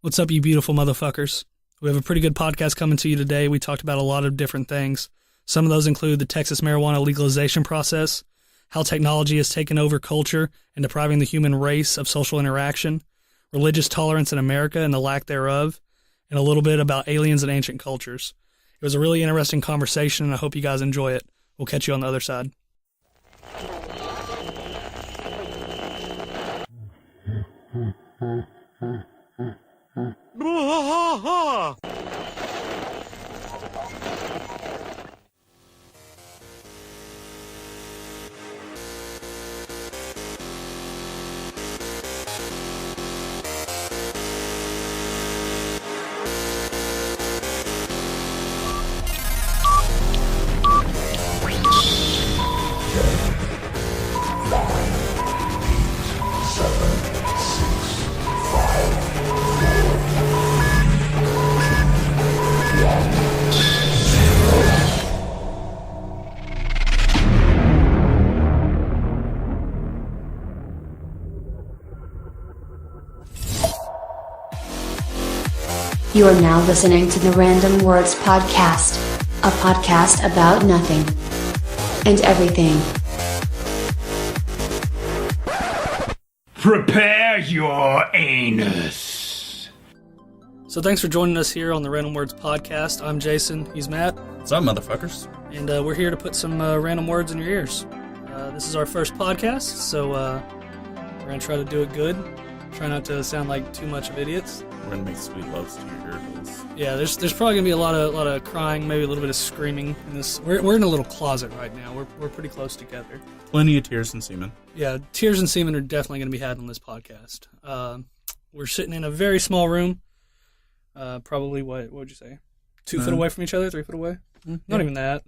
What's up, you beautiful motherfuckers? We have a pretty good podcast coming to you today. We talked about a lot of different things. Some of those include the Texas marijuana legalization process, how technology has taken over culture and depriving the human race of social interaction, religious tolerance in America and the lack thereof, and a little bit about aliens and ancient cultures. It was a really interesting conversation, and I hope you guys enjoy it. We'll catch you on the other side. You are now listening to the Random Words Podcast, a podcast about nothing and everything. Prepare your anus. So thanks for joining us here on the Random Words Podcast. I'm Jason. He's Matt. What's up, motherfuckers? And we're here to put some random words in your ears. This is our first podcast, so we're going to try to do it good. Try not to sound like too much of idiots. We're gonna make sweet loves to your ear holes. Yeah, there's probably gonna be a lot of crying, maybe a little bit of screaming in this. We're in a little closet right now. We're pretty close together. Plenty of tears and semen. Yeah, tears and semen are definitely gonna be had on this podcast. We're sitting in a very small room. Probably what would you say? 2 foot away from each other, 3 foot away. Not even that.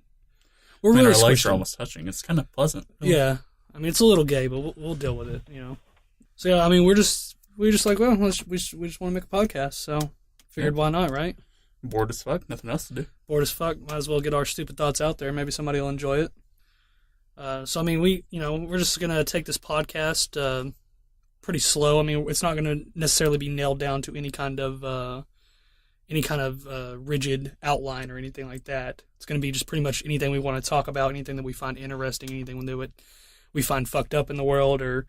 We're really our legs squished are in. almost touching. It's kind of pleasant. Yeah, I mean it's a little gay, but we'll deal with it, you know. So yeah, I mean we're just like, well, we just want to make a podcast, so figured why not, right? Bored as fuck. Nothing else to do. Bored as fuck. Might as well get our stupid thoughts out there. Maybe somebody will enjoy it. So I mean, we're just gonna take this podcast pretty slow. I mean, it's not gonna necessarily be nailed down to any kind of rigid outline or anything like that. It's gonna be just pretty much anything we want to talk about, anything that we find interesting, anything that we find fucked up in the world, or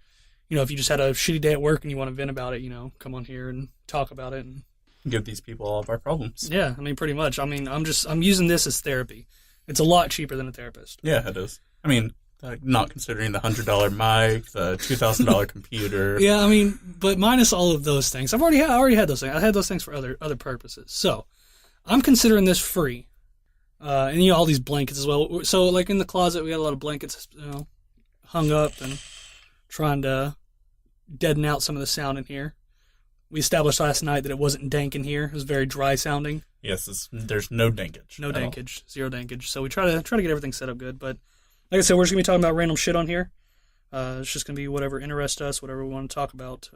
you know, if you just had a shitty day at work and you want to vent about it, you know, come on here and talk about it and give these people all of our problems. Yeah, I mean, pretty much. I mean, I'm using this as therapy. It's a lot cheaper than a therapist. Yeah, it is. I mean, not considering the $100 mic, the $2,000 computer. Yeah, I mean, but minus all of those things. I already had those things. I had those things for other purposes. So, I'm considering this free. And you know, all these blankets as well. So, like in the closet, we got a lot of blankets, you know, hung up and trying to deaden out some of the sound in here. We established last night that it wasn't dank in here. It was very dry sounding. Yes, there's no dankage. No dankage. Zero dankage. So we try to get everything set up good. But like I said, we're just going to be talking about random shit on here. It's just going to be whatever interests us, whatever we want to talk about.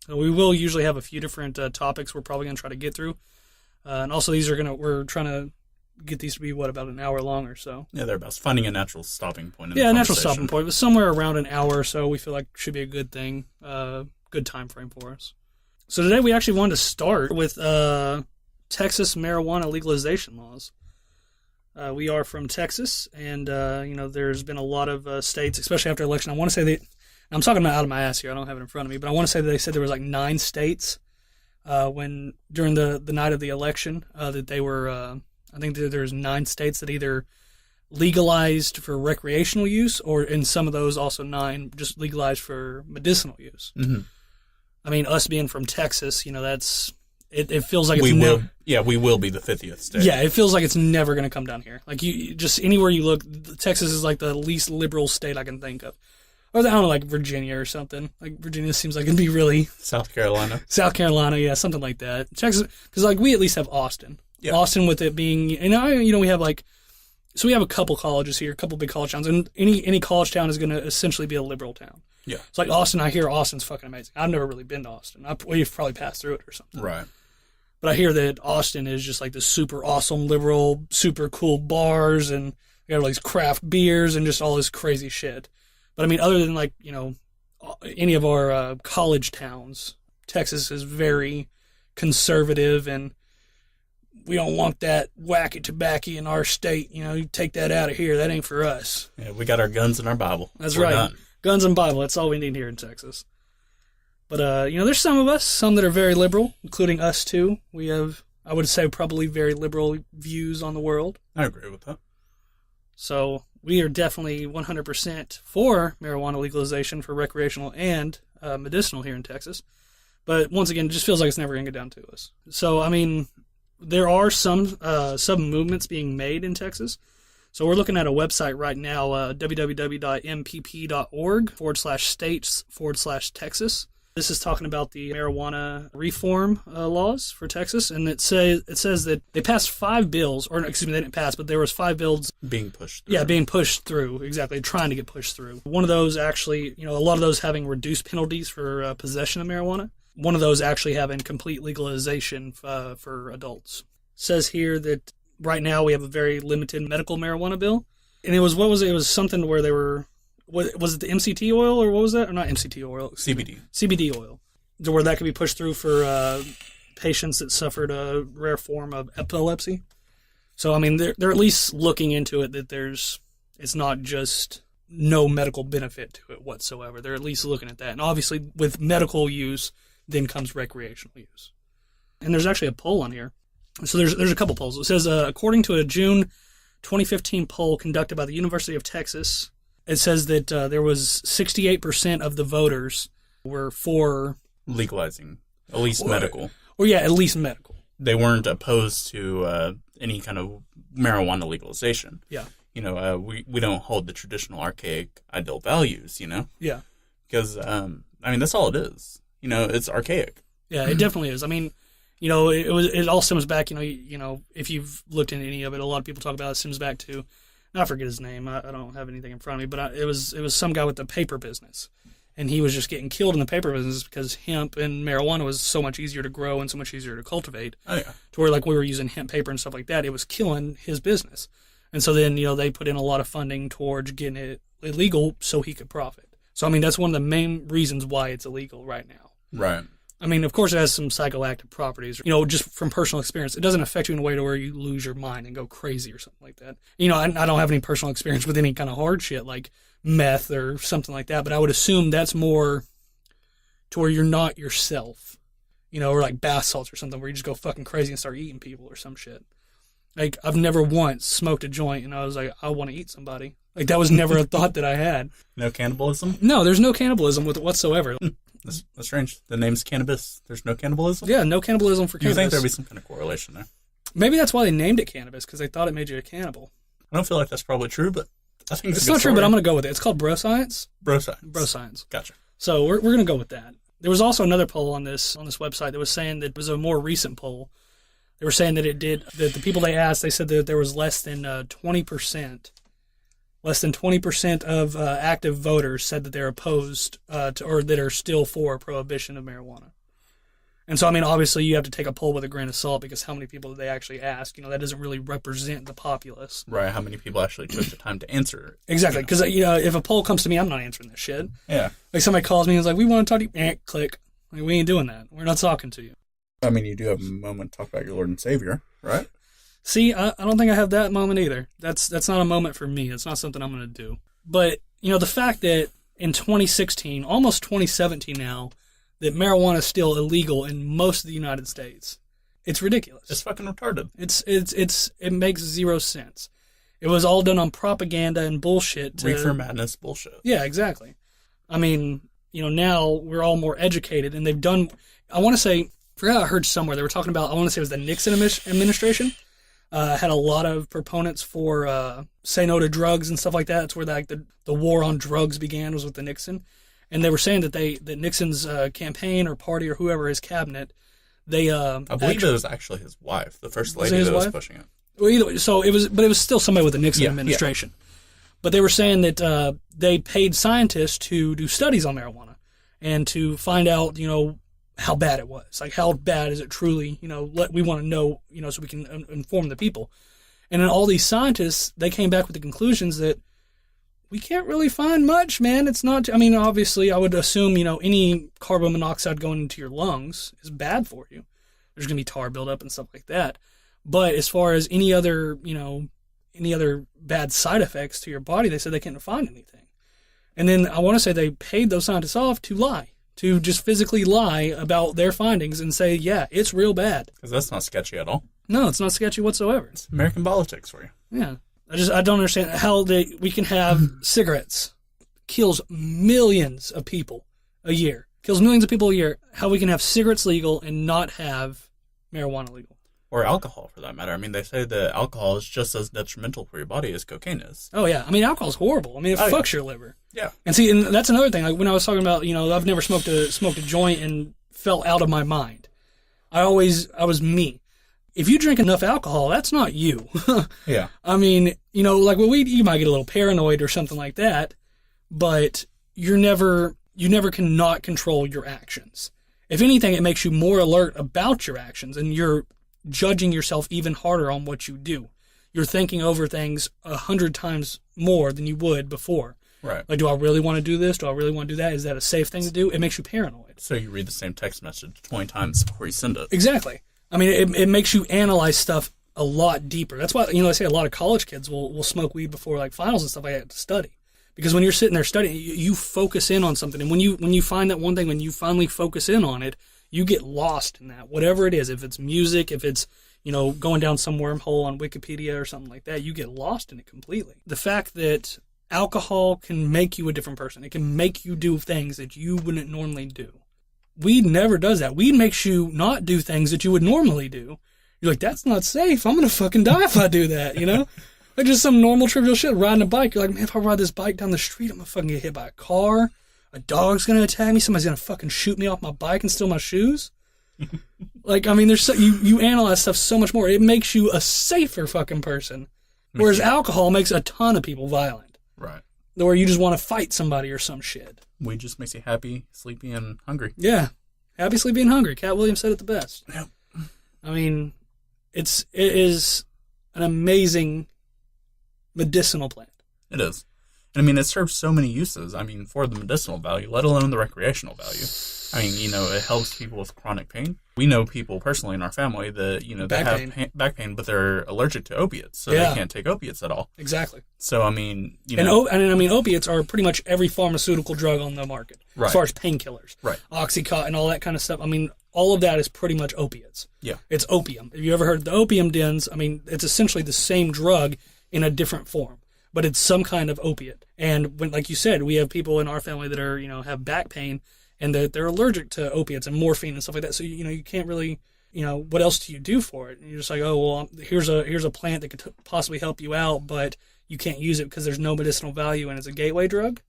We will usually have a few different topics we're probably going to try to get through. And also we're trying to get these to be, about an hour long or so. Yeah, they're about finding a natural stopping point in the conversation. Yeah, a natural stopping point. But somewhere around an hour or so we feel like should be a good thing, good time frame for us. So today we actually wanted to start with Texas marijuana legalization laws. We are from Texas, and there's been a lot of states, especially after election. I want to say that I'm talking about out of my ass here. I don't have it in front of me, but I want to say that they said there was like 9 states when during the night of the election that they were. I think there's 9 states that either legalized for recreational use, or in some of those also 9 just legalized for medicinal use. Mm-hmm. I mean, us being from Texas, you know, it feels like we will be the 50th state. Yeah, it feels like it's never going to come down here. Like you just anywhere you look, Texas is like the least liberal state I can think of. Or I don't know, like Virginia or something. Like Virginia seems like it'd be really South Carolina, yeah, something like that. Texas, because like we at least have Austin. Yeah. Austin with it being, and we have so we have a couple colleges here, a couple big college towns, and any college town is going to essentially be a liberal town. Yeah. It's like Austin, I hear Austin's fucking amazing. I've never really been to Austin. We've probably passed through it or something. Right. But I hear that Austin is just like this super awesome liberal, super cool bars, and we got all these craft beers and just all this crazy shit. But I mean, other than any of our college towns, Texas is very conservative and we don't want that wacky tobacco in our state. You know, you take that out of here. That ain't for us. Yeah, we got our guns and our Bible. That's We're right. done. Guns and Bible. That's all we need here in Texas. But, you know, there's some of us, some that are very liberal, including us too. We have, I would say, probably very liberal views on the world. I agree with that. So we are definitely 100% for marijuana legalization for recreational and medicinal here in Texas. But once again, it just feels like it's never going to get down to us. So, I mean, there are some movements being made in Texas. So we're looking at a website right now, www.mpp.org/states/Texas. This is talking about the marijuana reform laws for Texas, and it says that they passed 5 bills, or excuse me, they didn't pass, but there was 5 bills Being pushed through. yeah, being pushed through, exactly, trying to get pushed through. One of those actually, you know, a lot of those having reduced penalties for possession of marijuana. One of those actually having complete legalization for adults. It says here that right now we have a very limited medical marijuana bill. And it was, what was it? It was something where they were, was it the MCT oil or what was that? Or not MCT oil. CBD. CBD oil. To where that could be pushed through for patients that suffered a rare form of epilepsy. So, I mean, they're at least looking into it that it's not just no medical benefit to it whatsoever. They're at least looking at that. And obviously, with medical use, then comes recreational use. And there's actually a poll on here. So there's a couple polls. It says, according to a June 2015 poll conducted by the University of Texas, it says that there was 68% of the voters were for Legalizing. At least medical. Or yeah, at least medical. They weren't opposed to any kind of marijuana legalization. Yeah. You know, we don't hold the traditional archaic ideal values, you know? Yeah. Because, I mean, that's all it is. You know, it's archaic. Yeah, it definitely is. I mean, you know, it all stems back, you know, if you've looked into any of it, a lot of people talk about it stems back to, I forget his name. I don't have anything in front of me, but it was some guy with the paper business. And he was just getting killed in the paper business because hemp and marijuana was so much easier to grow and so much easier to cultivate. Oh, yeah. To where, like, we were using hemp paper and stuff like that, it was killing his business. And so then, you know, they put in a lot of funding towards getting it illegal so he could profit. So, I mean, that's one of the main reasons why it's illegal right now. Right. I mean, of course, it has some psychoactive properties. You know, just from personal experience, it doesn't affect you in a way to where you lose your mind and go crazy or something like that. You know, I don't have any personal experience with any kind of hard shit like meth or something like that, but I would assume that's more to where you're not yourself. You know, or like bath salts or something where you just go fucking crazy and start eating people or some shit. Like, I've never once smoked a joint and I was like, I want to eat somebody. Like, that was never a thought that I had. No cannibalism? No, there's no cannibalism with it whatsoever. That's strange. The name's cannabis. There's no cannibalism? Yeah, no cannibalism for You cannabis. think there'd be some kind of correlation there? Maybe that's why they named it cannabis, because they thought it made you a cannibal. I don't feel like that's probably true, but I think It's not true, but I'm going to go with it. It's called bro science. Bro science. Bro science. Gotcha. So we're going to go with that. There was also another poll on this website that was saying that it was a more recent poll. They were saying that that the people they asked, they said that there was less than 20%. Less than 20% of active voters said that they're opposed to, or that are still for prohibition of marijuana. And so, I mean, obviously you have to take a poll with a grain of salt because how many people did they actually ask? You know, that doesn't really represent the populace. Right, how many people actually took the time to answer it? Exactly, because, you know, if a poll comes to me, I'm not answering this shit. Yeah. Like, somebody calls me and is like, we want to talk to you. Click. Like, we ain't doing that. We're not talking to you. I mean, you do have a moment to talk about your Lord and Savior, right? See, I don't think I have that moment either. That's not a moment for me. It's not something I'm going to do. But, you know, the fact that in 2016, almost 2017 now, that marijuana is still illegal in most of the United States, it's ridiculous. It's fucking retarded. It makes zero sense. It was all done on propaganda and bullshit. Reefer madness bullshit. Yeah, exactly. I mean, you know, now we're all more educated, and they've done, I want to say, I forgot I heard somewhere, they were talking about, I want to say it was the Nixon administration, had a lot of proponents for say no to drugs and stuff like that. It's where the war on drugs began, was with the Nixon. And they were saying that Nixon's campaign or party or whoever, his cabinet, they I believe it was actually his wife, the first lady his that was wife? pushing it. Well, either way, so it was still somebody with the Nixon Yeah, administration. But they were saying that they paid scientists to do studies on marijuana and to find out, you know, how bad it was. Like, how bad is it truly? You know, we want to know, you know, so we can inform the people. And then all these scientists, they came back with the conclusions that we can't really find much, man. It's not, I mean, obviously, I would assume, you know, any carbon monoxide going into your lungs is bad for you. There's going to be tar buildup and stuff like that. But as far as any other bad side effects to your body, they said they couldn't find anything. And then I want to say they paid those scientists off to lie, to just physically lie about their findings and say, yeah, it's real bad. Because that's not sketchy at all. No, it's not sketchy whatsoever. It's American politics for you. Yeah. I don't understand how we can have cigarettes kills millions of people a year. Kills millions of people a year. How we can have cigarettes legal and not have marijuana legal. Or alcohol, for that matter. I mean, they say that alcohol is just as detrimental for your body as cocaine is. Oh, yeah. I mean, alcohol's horrible. I mean, it fucks your liver. Yeah. And see, and that's another thing. Like when I was talking about, I've never smoked a joint and felt out of my mind. I was me. If you drink enough alcohol, that's not you. Yeah. I mean, like with weed, you might get a little paranoid or something like that, but you never cannot control your actions. If anything, it makes you more alert about your actions, and you're judging yourself even harder on what you do. You're thinking over things 100 times more than you would before. Right. Like, do I really want to do this? Do I really want to do that? Is that a safe thing to do? It makes you paranoid. So you read the same text message 20 times before you send it. Exactly. I mean, it makes you analyze stuff a lot deeper. That's why, I say a lot of college kids will smoke weed before like finals and stuff like that to study. Because when you're sitting there studying, you focus in on something. And when you find that one thing, when you finally focus in on it, you get lost in that. Whatever it is, if it's music, if it's, going down some wormhole on Wikipedia or something like that, you get lost in it completely. The fact that alcohol can make you a different person. It can make you do things that you wouldn't normally do. Weed never does that. Weed makes you not do things that you would normally do. You're like, that's not safe. I'm going to fucking die if I do that, Like just some normal trivial shit, riding a bike. You're like, man, if I ride this bike down the street, I'm going to fucking get hit by a car. A dog's going to attack me. Somebody's going to fucking shoot me off my bike and steal my shoes. Like, I mean, there's you analyze stuff so much more. It makes you a safer fucking person. Whereas alcohol makes a ton of people violent. Right. Where you just want to fight somebody or some shit. Weed just makes you happy, sleepy, and hungry. Yeah. Happy, sleepy, and hungry. Cat Williams said it the best. Yep. I mean, it is an amazing medicinal plant. It is. And I mean, it serves so many uses. I mean, for the medicinal value, let alone the recreational value. I mean, it helps people with chronic pain. We know people personally in our family that, they have back pain, but they're allergic to opiates, so they can't take opiates at all. Exactly. So, I mean, And I mean, opiates are pretty much every pharmaceutical drug on the market. Right. As far as painkillers. Right. Oxycontin, all that kind of stuff. I mean, all of that is pretty much opiates. Yeah. It's opium. Have you ever heard of the opium dens? I mean, it's essentially the same drug in a different form, but it's some kind of opiate. And when, like you said, we have people in our family that are, have back pain, and they're allergic to opiates and morphine and stuff like that. So, you can't really, what else do you do for it? And you're just like, oh, well, here's a plant that could possibly help you out, but you can't use it because there's no medicinal value and it's a gateway drug?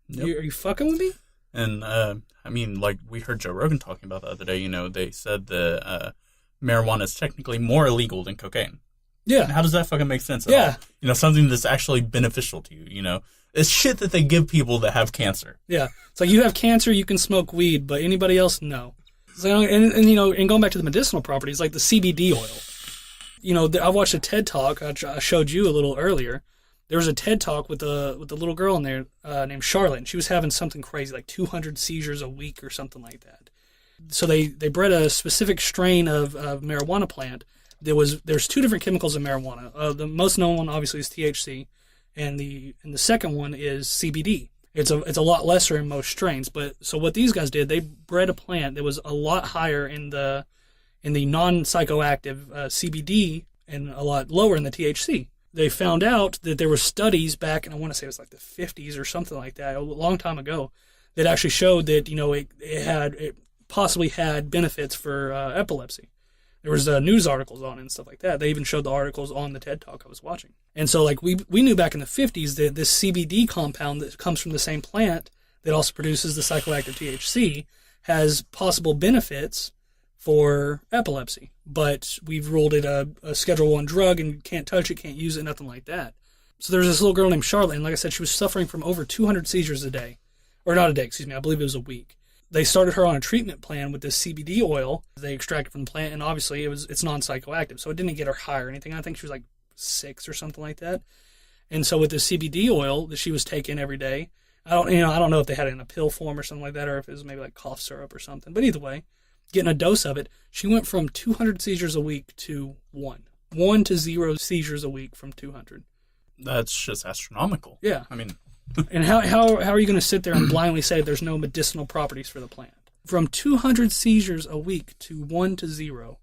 Yep. Are you fucking with me? And, I mean, like we heard Joe Rogan talking about the other day, they said that marijuana is technically more illegal than cocaine. Yeah. And how does that fucking make sense at all? Something that's actually beneficial to you, It's shit that they give people that have cancer. Yeah. It's like, you have cancer, you can smoke weed, but anybody else, no. So, and going back to the medicinal properties, like the CBD oil. I watched a TED Talk, I showed you a little earlier. There was a TED Talk with a little girl in there named Charlotte, and she was having something crazy, like 200 seizures a week or something like that. So they bred a specific strain of marijuana plant. There's two different chemicals in marijuana. The most known one, obviously, is THC. And the second one is CBD. It's a lot lesser in most strains, but so what these guys did, they bred a plant that was a lot higher in the non-psychoactive CBD and a lot lower in the THC. They found out that there were studies back, and I want to say it was like the 50s or something like that, a long time ago, that actually showed that it possibly had benefits for epilepsy. There was news articles on it and stuff like that. They even showed the articles on the TED Talk I was watching. And so, like, we knew back in the 50s that this CBD compound that comes from the same plant that also produces the psychoactive THC has possible benefits for epilepsy. But we've ruled it a Schedule I drug, and you can't touch it, can't use it, nothing like that. So there's this little girl named Charlotte, and like I said, she was suffering from over 200 seizures a day. Or not a day, excuse me, I believe it was a week. They started her on a treatment plan with this CBD oil they extracted from the plant, and obviously it's non-psychoactive, so it didn't get her high or anything. I think she was like 6 or something like that. And so with the CBD oil that she was taking every day, I don't know if they had it in a pill form or something like that, or if it was maybe like cough syrup or something. But either way, getting a dose of it, she went from 200 seizures a week to 1. 1 to 0 seizures a week from 200. That's just astronomical. Yeah. I mean, and how are you going to sit there and blindly say there's no medicinal properties for the plant? From 200 seizures a week to 1 to 0.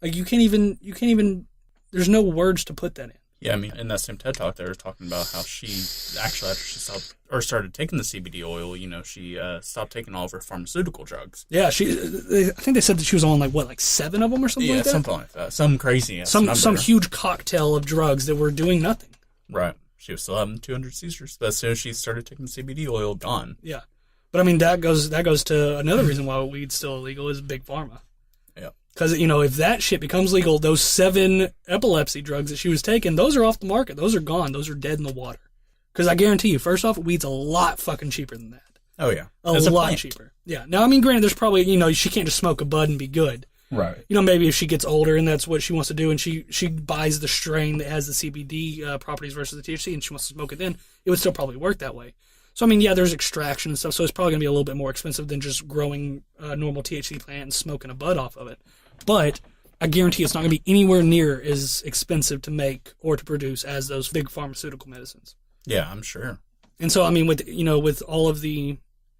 Like, you can't even, there's no words to put that in. Yeah, I mean, in that same TED Talk, they were talking about how she actually, after she stopped or started taking the CBD oil, she stopped taking all of her pharmaceutical drugs. Yeah, I think they said that she was on like 7 of them or something like that. Yeah, something like that. Some crazy some huge cocktail of drugs that were doing nothing. Right. She was still having 200 seizures, but as soon as she started taking the CBD oil, gone. Yeah, but I mean that goes to another reason why weed's still illegal is big pharma. Yeah. Because, if that shit becomes legal, those 7 epilepsy drugs that she was taking, those are off the market. Those are gone. Those are dead in the water. Because I guarantee you, first off, weed's a lot fucking cheaper than that. Oh, yeah. A lot cheaper. Yeah. Now, I mean, granted, there's probably, she can't just smoke a bud and be good. Right. Maybe if she gets older and that's what she wants to do and she buys the strain that has the CBD properties versus the THC and she wants to smoke it then, it would still probably work that way. So, I mean, yeah, there's extraction and stuff, so it's probably going to be a little bit more expensive than just growing a normal THC plant and smoking a bud off of it. But I guarantee it's not going to be anywhere near as expensive to make or to produce as those big pharmaceutical medicines. Yeah, I'm sure. And so, I mean, with all of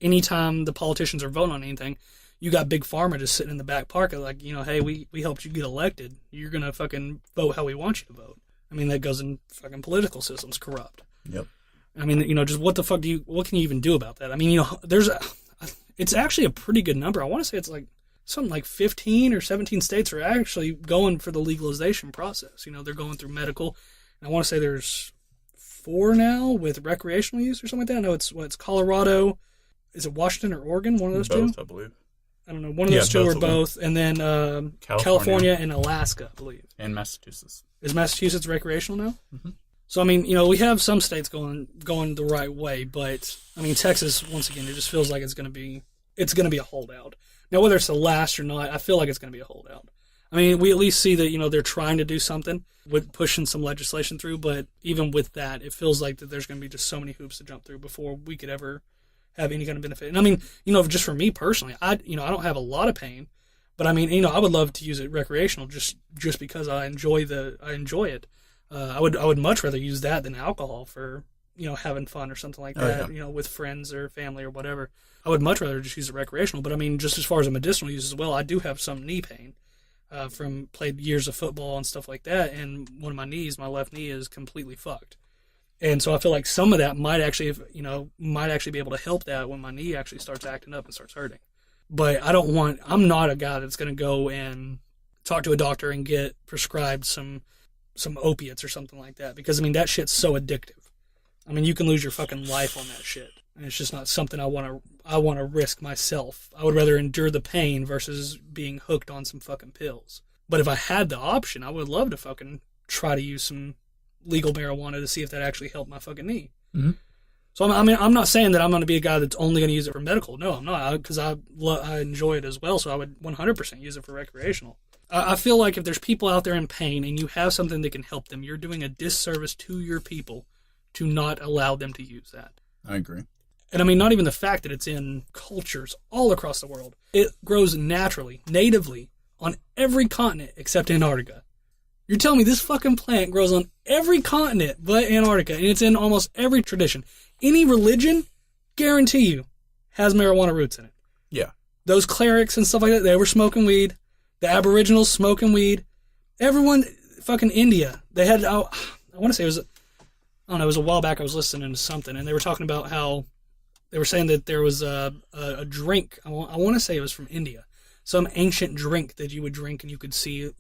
anytime the politicians are voting on anything, you got big pharma just sitting in the back pocket like, hey, we helped you get elected. You're going to fucking vote how we want you to vote. I mean, that goes in fucking political systems corrupt. Yep. I mean, just what the fuck what can you even do about that? I mean, it's actually a pretty good number. I want to say it's like something like 15 or 17 states are actually going for the legalization process. They're going through medical. And I want to say there's 4 now with recreational use or something like that. I know it's Colorado. Is it Washington or Oregon? One of those both, two? I believe. I don't know. One of those two or both. And then California and Alaska, I believe. And Massachusetts. Is Massachusetts recreational now? Mm-hmm. So, I mean, we have some states going the right way, but, I mean, Texas, once again, it just feels like it's going to be a holdout. Now, whether it's the last or not, I feel like it's going to be a holdout. I mean, we at least see that, they're trying to do something with pushing some legislation through, but even with that, it feels like that there's going to be just so many hoops to jump through before we could ever have any kind of benefit. And I mean, just for me personally, I don't have a lot of pain, but I mean, I would love to use it recreational just because I enjoy it. I would much rather use that than alcohol for, having fun or something like that, yeah. With friends or family or whatever. I would much rather just use it recreational. But I mean, just as far as a medicinal use as well, I do have some knee pain from played years of football and stuff like that. And one of my knees, my left knee, is completely fucked. And so I feel like some of that might actually be able to help that when my knee actually starts acting up and starts hurting. But I'm not a guy that's going to go and talk to a doctor and get prescribed some opiates or something like that. Because, I mean, that shit's so addictive. I mean, you can lose your fucking life on that shit. And it's just not something I want to risk myself. I would rather endure the pain versus being hooked on some fucking pills. But if I had the option, I would love to fucking try to use some legal marijuana to see if that actually helped my fucking knee. Mm-hmm. So, I mean, I'm not saying that I'm going to be a guy that's only going to use it for medical. No, I'm not, because I enjoy it as well, so I would 100% use it for recreational. I feel like if there's people out there in pain and you have something that can help them, you're doing a disservice to your people to not allow them to use that. I agree. And I mean, not even the fact that it's in cultures all across the world. It grows naturally, natively, on every continent except Antarctica. You're telling me this fucking plant grows on every continent but Antarctica, and it's in almost every tradition. Any religion, guarantee you, has marijuana roots in it. Yeah. Those clerics and stuff like that, they were smoking weed. The Aboriginals smoking weed. Everyone, fucking India, they had, I want to say it was a while back I was listening to something, and they were talking about how they were saying that there was a drink, I want to say it was from India, some ancient drink that you would drink and you could see,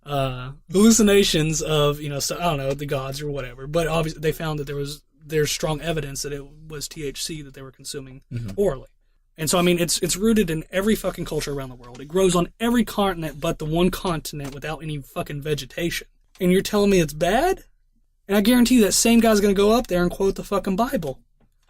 hallucinations of, so, I don't know, the gods or whatever. But obviously they found that there's strong evidence that it was THC that they were consuming orally. And so, I mean, it's rooted in every fucking culture around the world. It grows on every continent but the one continent without any fucking vegetation. And you're telling me it's bad? And I guarantee you that same guy's going to go up there and quote the fucking Bible.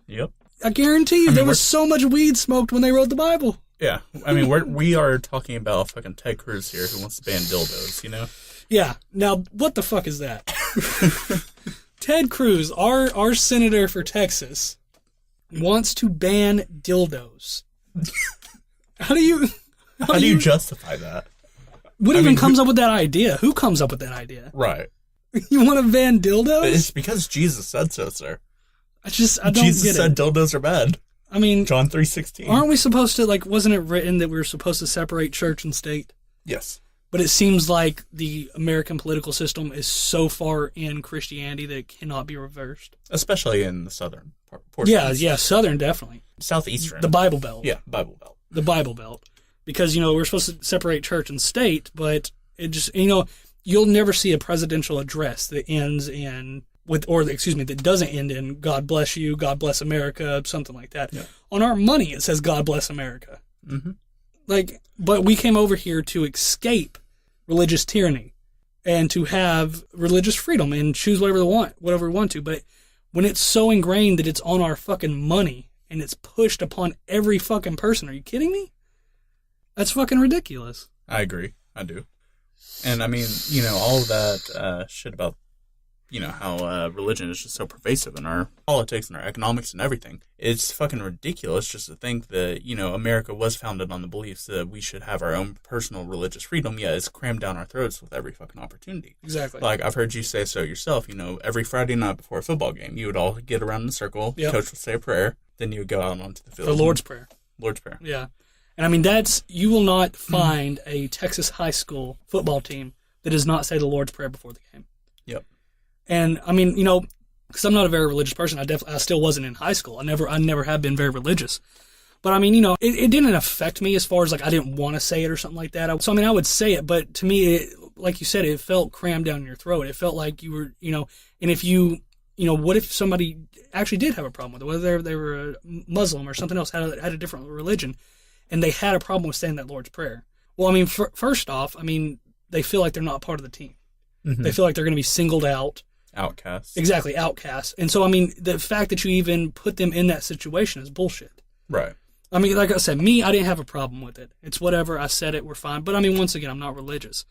Yep. I guarantee you there was so much weed smoked when they wrote the Bible. Yeah. I mean, we are talking about fucking Ted Cruz here who wants to ban dildos, Yeah. Now, what the fuck is that? Ted Cruz, our senator for Texas, wants to ban dildos. How do you How do you justify that? What even comes up with that idea? Who comes up with that idea? Right. You want to ban dildos? It's because Jesus said so, sir. I don't Jesus get said it. dildos are bad. I mean, John 3:16. aren't we supposed to, like, wasn't it written that we were supposed to separate church and state? Yes. But it seems like the American political system is so far in Christianity that it cannot be reversed. Especially in the southern portion. Yeah, Southern, definitely. Southeastern. The Bible Belt. Yeah, Bible Belt. The Bible Belt. Because, we're supposed to separate church and state, but it just, you'll never see a presidential address that ends in, that doesn't end in God bless you, God bless America, something like that. Yeah. On our money, it says God bless America. Mm-hmm. But we came over here to escape religious tyranny and to have religious freedom and choose whatever we want to. But when it's so ingrained that it's on our fucking money and it's pushed upon every fucking person, are you kidding me? That's fucking ridiculous. I agree. I do. And I mean, all of that shit about, how religion is just so pervasive in our politics and our economics and everything. It's fucking ridiculous just to think that, America was founded on the beliefs that we should have our own personal religious freedom, yet it's crammed down our throats with every fucking opportunity. Exactly. Like, I've heard you say so yourself, every Friday night before a football game, you would all get around in a circle, Yep. Coach would say a prayer, then you would go out onto the field. The Lord's Prayer. Lord's Prayer. Yeah. And I mean, you will not find a Texas high school football team that does not say the Lord's Prayer before the game. Yep. And I mean, because I'm not a very religious person, I still wasn't in high school. I never have been very religious. But I mean, it didn't affect me as far as, like, I didn't want to say it or something like that. So I mean, I would say it, but to me, like you said, it felt crammed down your throat. It felt like you were, and if you, what if somebody actually did have a problem with it, whether they were a Muslim or something else, had a different religion, and they had a problem with saying that Lord's Prayer. Well, I mean, first off, I mean, they feel like they're not part of the team. Mm-hmm. They feel like they're going to be singled out. Outcasts. Exactly, outcasts. And so, I mean, the fact that you even put them in that situation is bullshit. Right. I mean, like I said, I didn't have a problem with it. It's whatever. I said it. We're fine. But I mean, once again, I'm not religious.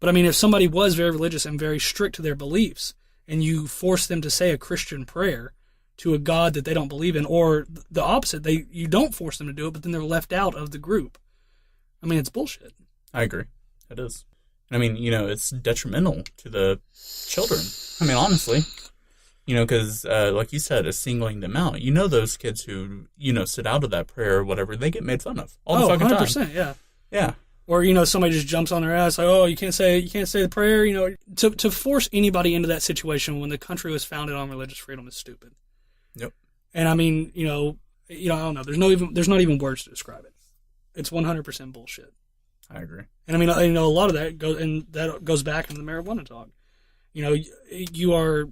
But I mean, if somebody was very religious and very strict to their beliefs, and you force them to say a Christian prayer to a God that they don't believe in, or the opposite, you don't force them to do it, but then they're left out of the group. I mean, it's bullshit. I agree. It is. I mean, it's detrimental to the children. I mean, honestly, because like you said, it's singling them out. Those kids who, sit out of that prayer or whatever, they get made fun of all the fucking 100%, time. yeah. Yeah. Or, somebody just jumps on their ass like, oh, you can't say the prayer, To force anybody into that situation when the country was founded on religious freedom is stupid. Yep. And I mean, I don't know. There's not even words to describe it. It's 100% bullshit. I agree. And I mean, a lot of that goes back into the marijuana talk. You are,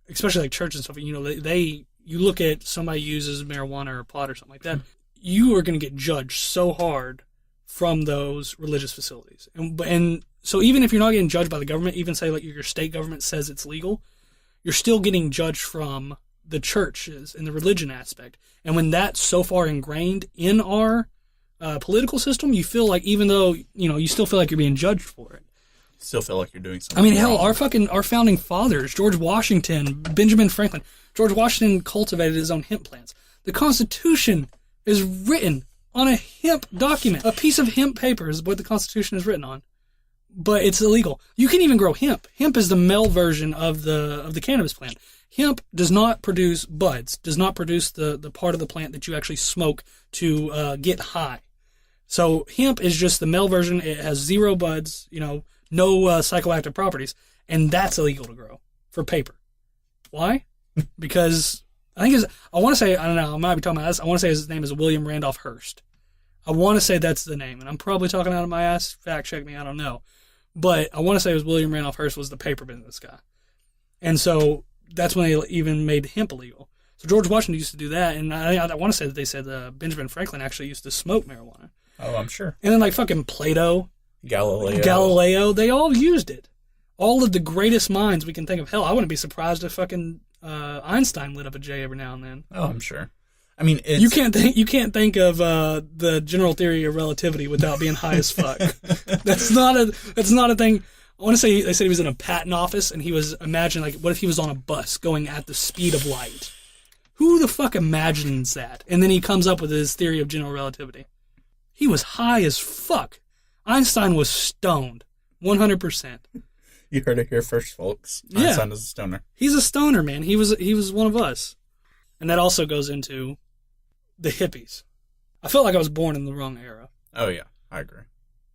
especially like church and stuff. You look at somebody uses marijuana or pot or something like that. You are going to get judged so hard from those religious facilities, and so even if you're not getting judged by the government, even say like your state government says it's legal, you're still getting judged from the churches and the religion aspect. And when that's so far ingrained in our political system, you feel like, even though you still feel like you're being judged for it. Still feel like you're doing something. I mean, hell, wrong. our founding fathers, George Washington, Benjamin Franklin. George Washington cultivated his own hemp plants. The Constitution is written on a hemp document. A piece of hemp paper is what the Constitution is written on. But it's illegal. You can even grow hemp. Hemp is the male version of the cannabis plant. Hemp does not produce buds, does not produce the part of the plant that you actually smoke to get high. So hemp is just the male version. It has zero buds, no psychoactive properties, and that's illegal to grow for paper. Why? Because I want to say, I don't know, I might be talking about this. I want to say his name is William Randolph Hearst. I want to say that's the name, and I'm probably talking out of my ass. Fact check me, I don't know. But I want to say it was William Randolph Hearst was the paper business guy. And so that's when they even made hemp illegal. So George Washington used to do that, and I want to say that they said Benjamin Franklin actually used to smoke marijuana. Oh, I'm sure. And then like fucking Plato, Galileo, they all used it. All of the greatest minds we can think of. Hell, I wouldn't be surprised if fucking Einstein lit up a J every now and then. Oh, I'm sure. I mean, you can't think of the general theory of relativity without being high as fuck. That's not a thing. I want to say they said he was in a patent office and he was imagining, like, what if he was on a bus going at the speed of light? Who the fuck imagines that? And then he comes up with his theory of general relativity. He was high as fuck. Einstein was stoned. 100%. You heard it here first, folks. Yeah. Einstein is a stoner. He's a stoner, man. He was one of us. And that also goes into the hippies. I felt like I was born in the wrong era. Oh, yeah. I agree.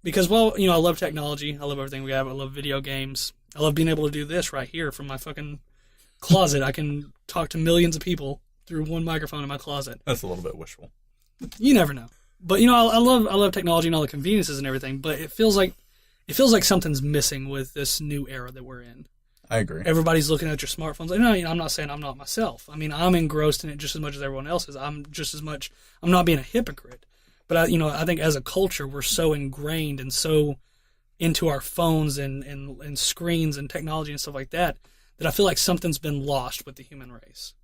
Because, well, I love technology. I love everything we have. I love video games. I love being able to do this right here from my fucking closet. I can talk to millions of people through one microphone in my closet. That's a little bit wishful. You never know. But, I love technology and all the conveniences and everything, but it feels like something's missing with this new era that we're in. I agree. Everybody's looking at your smartphones. Like, no, I'm not saying I'm not myself. I mean, I'm engrossed in it just as much as everyone else is. I'm not being a hypocrite. But, I think as a culture, we're so ingrained and so into our phones and screens and technology and stuff like that I feel like something's been lost with the human race.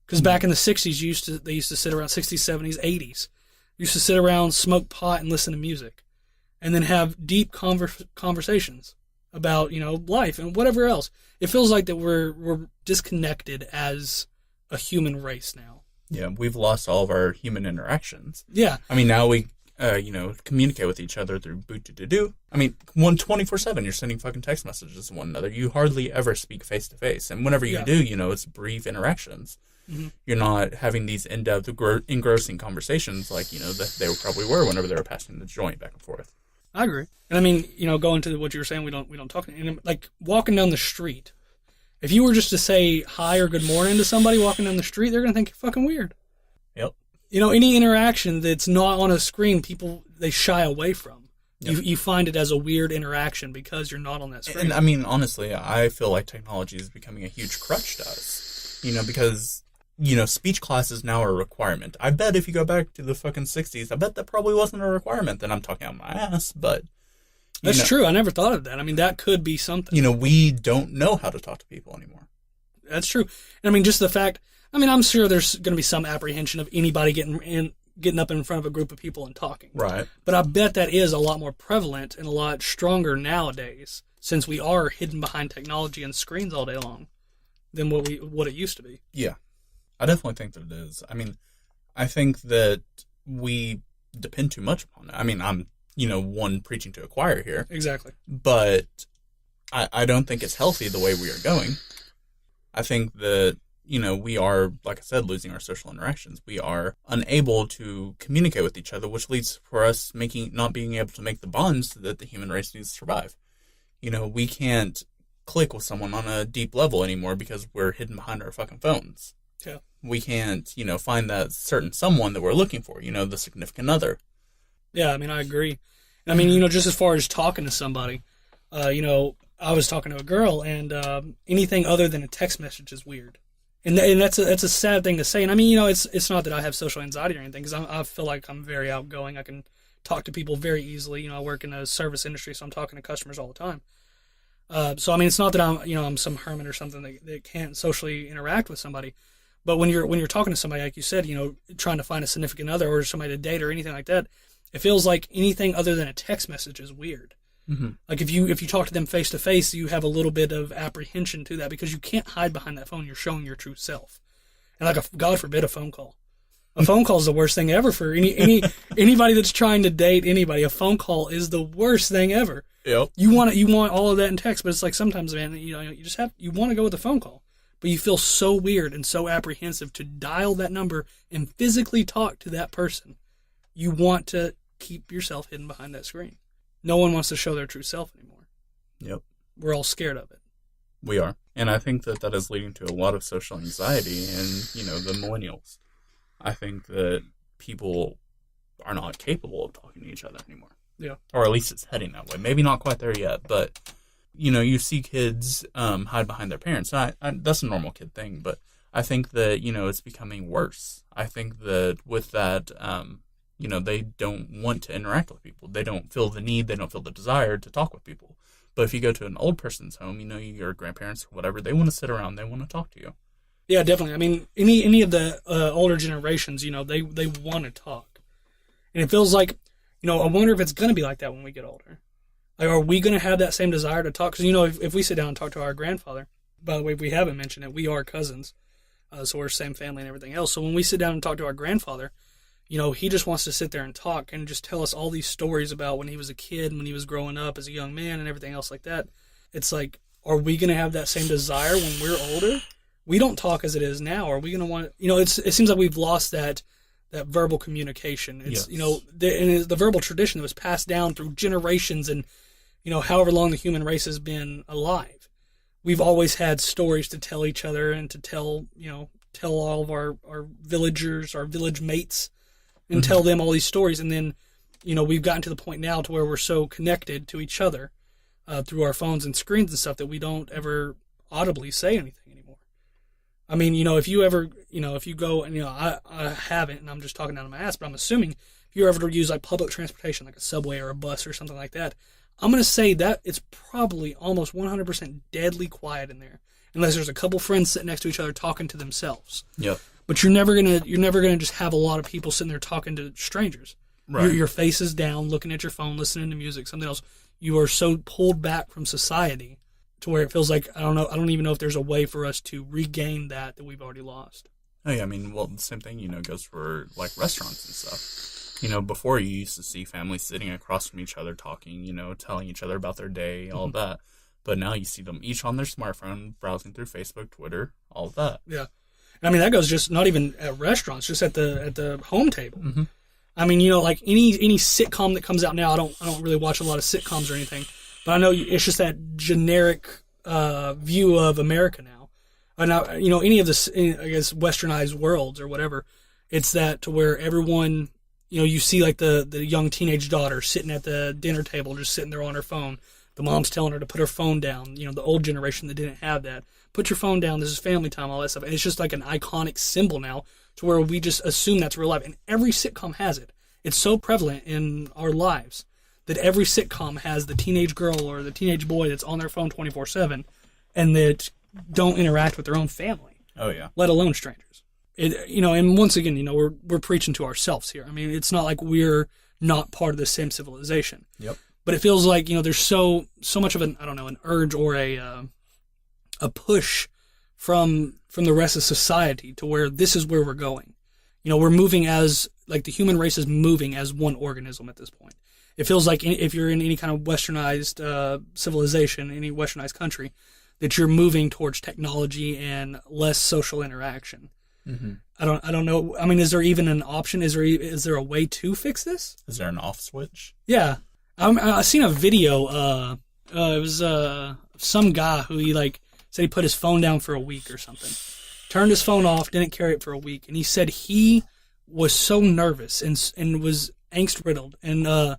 Because back in the 60s, they used to sit around 60s, 70s, 80s. Used to sit around, smoke pot, and listen to music. And then have deep conversations about, life and whatever else. It feels like that we're disconnected as a human race now. Yeah, we've lost all of our human interactions. Yeah. I mean, now we, communicate with each other through boot-to-do. I mean, 24/7, you're sending fucking text messages to one another. You hardly ever speak face-to-face. And whenever you do, it's brief interactions. Mm-hmm. You're not having these in-depth, engrossing conversations like, that they probably were whenever they were passing the joint back and forth. I agree. And I mean, going to what you were saying, we don't talk, and like walking down the street. If you were just to say hi or good morning to somebody walking down the street, they're going to think you're fucking weird. Yep. Any interaction that's not on a screen, people, they shy away from. Yep. You find it as a weird interaction because you're not on that screen. And I mean, honestly, I feel like technology is becoming a huge crutch to us. Because, speech classes now are a requirement. I bet if you go back to the fucking 60s, I bet that probably wasn't a requirement. Then I'm talking out my ass, but... That's true. I never thought of that. I mean, that could be something. We don't know how to talk to people anymore. That's true. And I mean, just the fact... I mean, I'm sure there's going to be some apprehension of anybody getting up in front of a group of people and talking. Right. But I bet that is a lot more prevalent and a lot stronger nowadays, since we are hidden behind technology and screens all day long, than what it used to be. Yeah. I definitely think that it is. I mean, I think that we depend too much upon it. I mean, I'm, one preaching to a choir here. Exactly. But I don't think it's healthy the way we are going. I think that, we are, like I said, losing our social interactions. We are unable to communicate with each other, which leads for us not being able to make the bonds that the human race needs to survive. We can't click with someone on a deep level anymore because we're hidden behind our fucking phones. Yeah. We can't, find that certain someone that we're looking for, the significant other. Yeah, I mean, I agree. I mean, just as far as talking to somebody, I was talking to a girl, and anything other than a text message is weird. And that's a sad thing to say. And I mean, it's not that I have social anxiety or anything, because I feel like I'm very outgoing. I can talk to people very easily. I work in a service industry, so I'm talking to customers all the time. So I mean, it's not that I'm some hermit or something that can't socially interact with somebody. But when you're talking to somebody, like you said, trying to find a significant other or somebody to date or anything like that, it feels like anything other than a text message is weird. Mm-hmm. Like if you talk to them face to face, you have a little bit of apprehension to that because you can't hide behind that phone. You're showing your true self. And God forbid, a phone call. A phone call is the worst thing ever for anybody that's trying to date anybody. A phone call is the worst thing ever. Yep. You want all of that in text, but it's like sometimes, man, you want to go with a phone call, but you feel so weird and so apprehensive to dial that number and physically talk to that person. You want to keep yourself hidden behind that screen. No one wants to show their true self anymore. Yep. We're all scared of it. We are. And I think that is leading to a lot of social anxiety in, the millennials. I think that people are not capable of talking to each other anymore. Yeah. Or at least it's heading that way. Maybe not quite there yet, but, you see kids hide behind their parents. And that's a normal kid thing, but I think that, it's becoming worse. I think that with that... they don't want to interact with people. They don't feel the need. They don't feel the desire to talk with people. But if you go to an old person's home, your grandparents, whatever, they want to sit around. They want to talk to you. Yeah, definitely. I mean, any of the older generations, they want to talk. And it feels like, I wonder if it's going to be like that when we get older. Like, are we going to have that same desire to talk? Because, if we sit down and talk to our grandfather, by the way, we haven't mentioned it, we are cousins. So we're same family and everything else. So when we sit down and talk to our grandfather, you know, he just wants to sit there and talk and just tell us all these stories about when he was a kid, when he was growing up as a young man and everything else like that. It's like, are we going to have that same desire when we're older? We don't talk as it is now. Are we going to want, you know, it seems like we've lost that verbal communication. It's, you know, the verbal tradition that was passed down through generations and, you know, however long the human race has been alive. We've always had stories to tell each other and to tell all of our villagers, our village mates, and tell them all these stories. And then, you know, we've gotten to the point now to where we're so connected to each other through our phones and screens and stuff that we don't ever audibly say anything anymore. I mean, you know, if you go, and, you know, I haven't, and I'm just talking out of my ass, but I'm assuming if you ever use like public transportation, like a subway or a bus or something like that, I'm going to say that it's probably almost 100% deadly quiet in there, unless there's a couple friends sitting next to each other talking to themselves. Yep. But you're never gonna just have a lot of people sitting there talking to strangers. Right. Your face is down, looking at your phone, listening to music, something else. You are so pulled back from society to where it feels like, I don't even know if there's a way for us to regain that we've already lost. Oh, yeah, I mean, well, the same thing, you know, goes for, like, restaurants and stuff. You know, before you used to see families sitting across from each other talking, you know, telling each other about their day, all of that. But now you see them each on their smartphone, browsing through Facebook, Twitter, all of that. Yeah. I mean, that goes just not even at restaurants, just at the home table. Mm-hmm. I mean, you know, like any sitcom that comes out now, I don't really watch a lot of sitcoms or anything, but I know it's just that generic view of America now. And you know, any of this, I guess, westernized worlds or whatever, it's that to where everyone, you know, you see like the young teenage daughter sitting at the dinner table, just sitting there on her phone. The mom's telling her to put her phone down. You know, the old generation that didn't have that. Put your phone down. This is family time, all that stuff. And it's just like an iconic symbol now to where we just assume that's real life. And every sitcom has it. It's so prevalent in our lives that every sitcom has the teenage girl or the teenage boy that's on their phone 24/7 and that don't interact with their own family. Oh, yeah. Let alone strangers. You know, and once again, you know, we're preaching to ourselves here. I mean, it's not like we're not part of the same civilization. Yep. But it feels like, you know, there's so much of an urge or a push from the rest of society to where this is where we're going. You know, we're moving as, like, the human race is moving as one organism at this point. It feels like if you're in any kind of westernized civilization, any westernized country, that you're moving towards technology and less social interaction. Mm-hmm. I don't know. I mean, is there even an option? Is there a way to fix this? Is there an off switch? Yeah. I seen a video. It was some guy who he said he put his phone down for a week or something. Turned his phone off, didn't carry it for a week, and he said he was so nervous and was angst riddled, and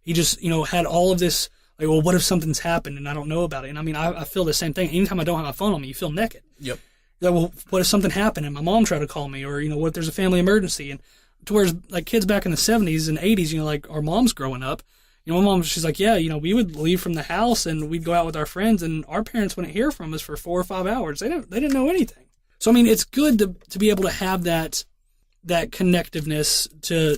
he just had all of this like, well, what if something's happened and I don't know about it? And I mean, I feel the same thing. Anytime I don't have my phone on me, you feel naked. Yep. Like, well, what if something happened and my mom tried to call me, or what if there's a family emergency? And to where like kids back in the 70s and 80s, like our moms growing up. My mom, she's like, yeah, we would leave from the house and we'd go out with our friends, and our parents wouldn't hear from us for 4 or 5 hours. They didn't know anything. So, I mean, it's good to be able to have that connectiveness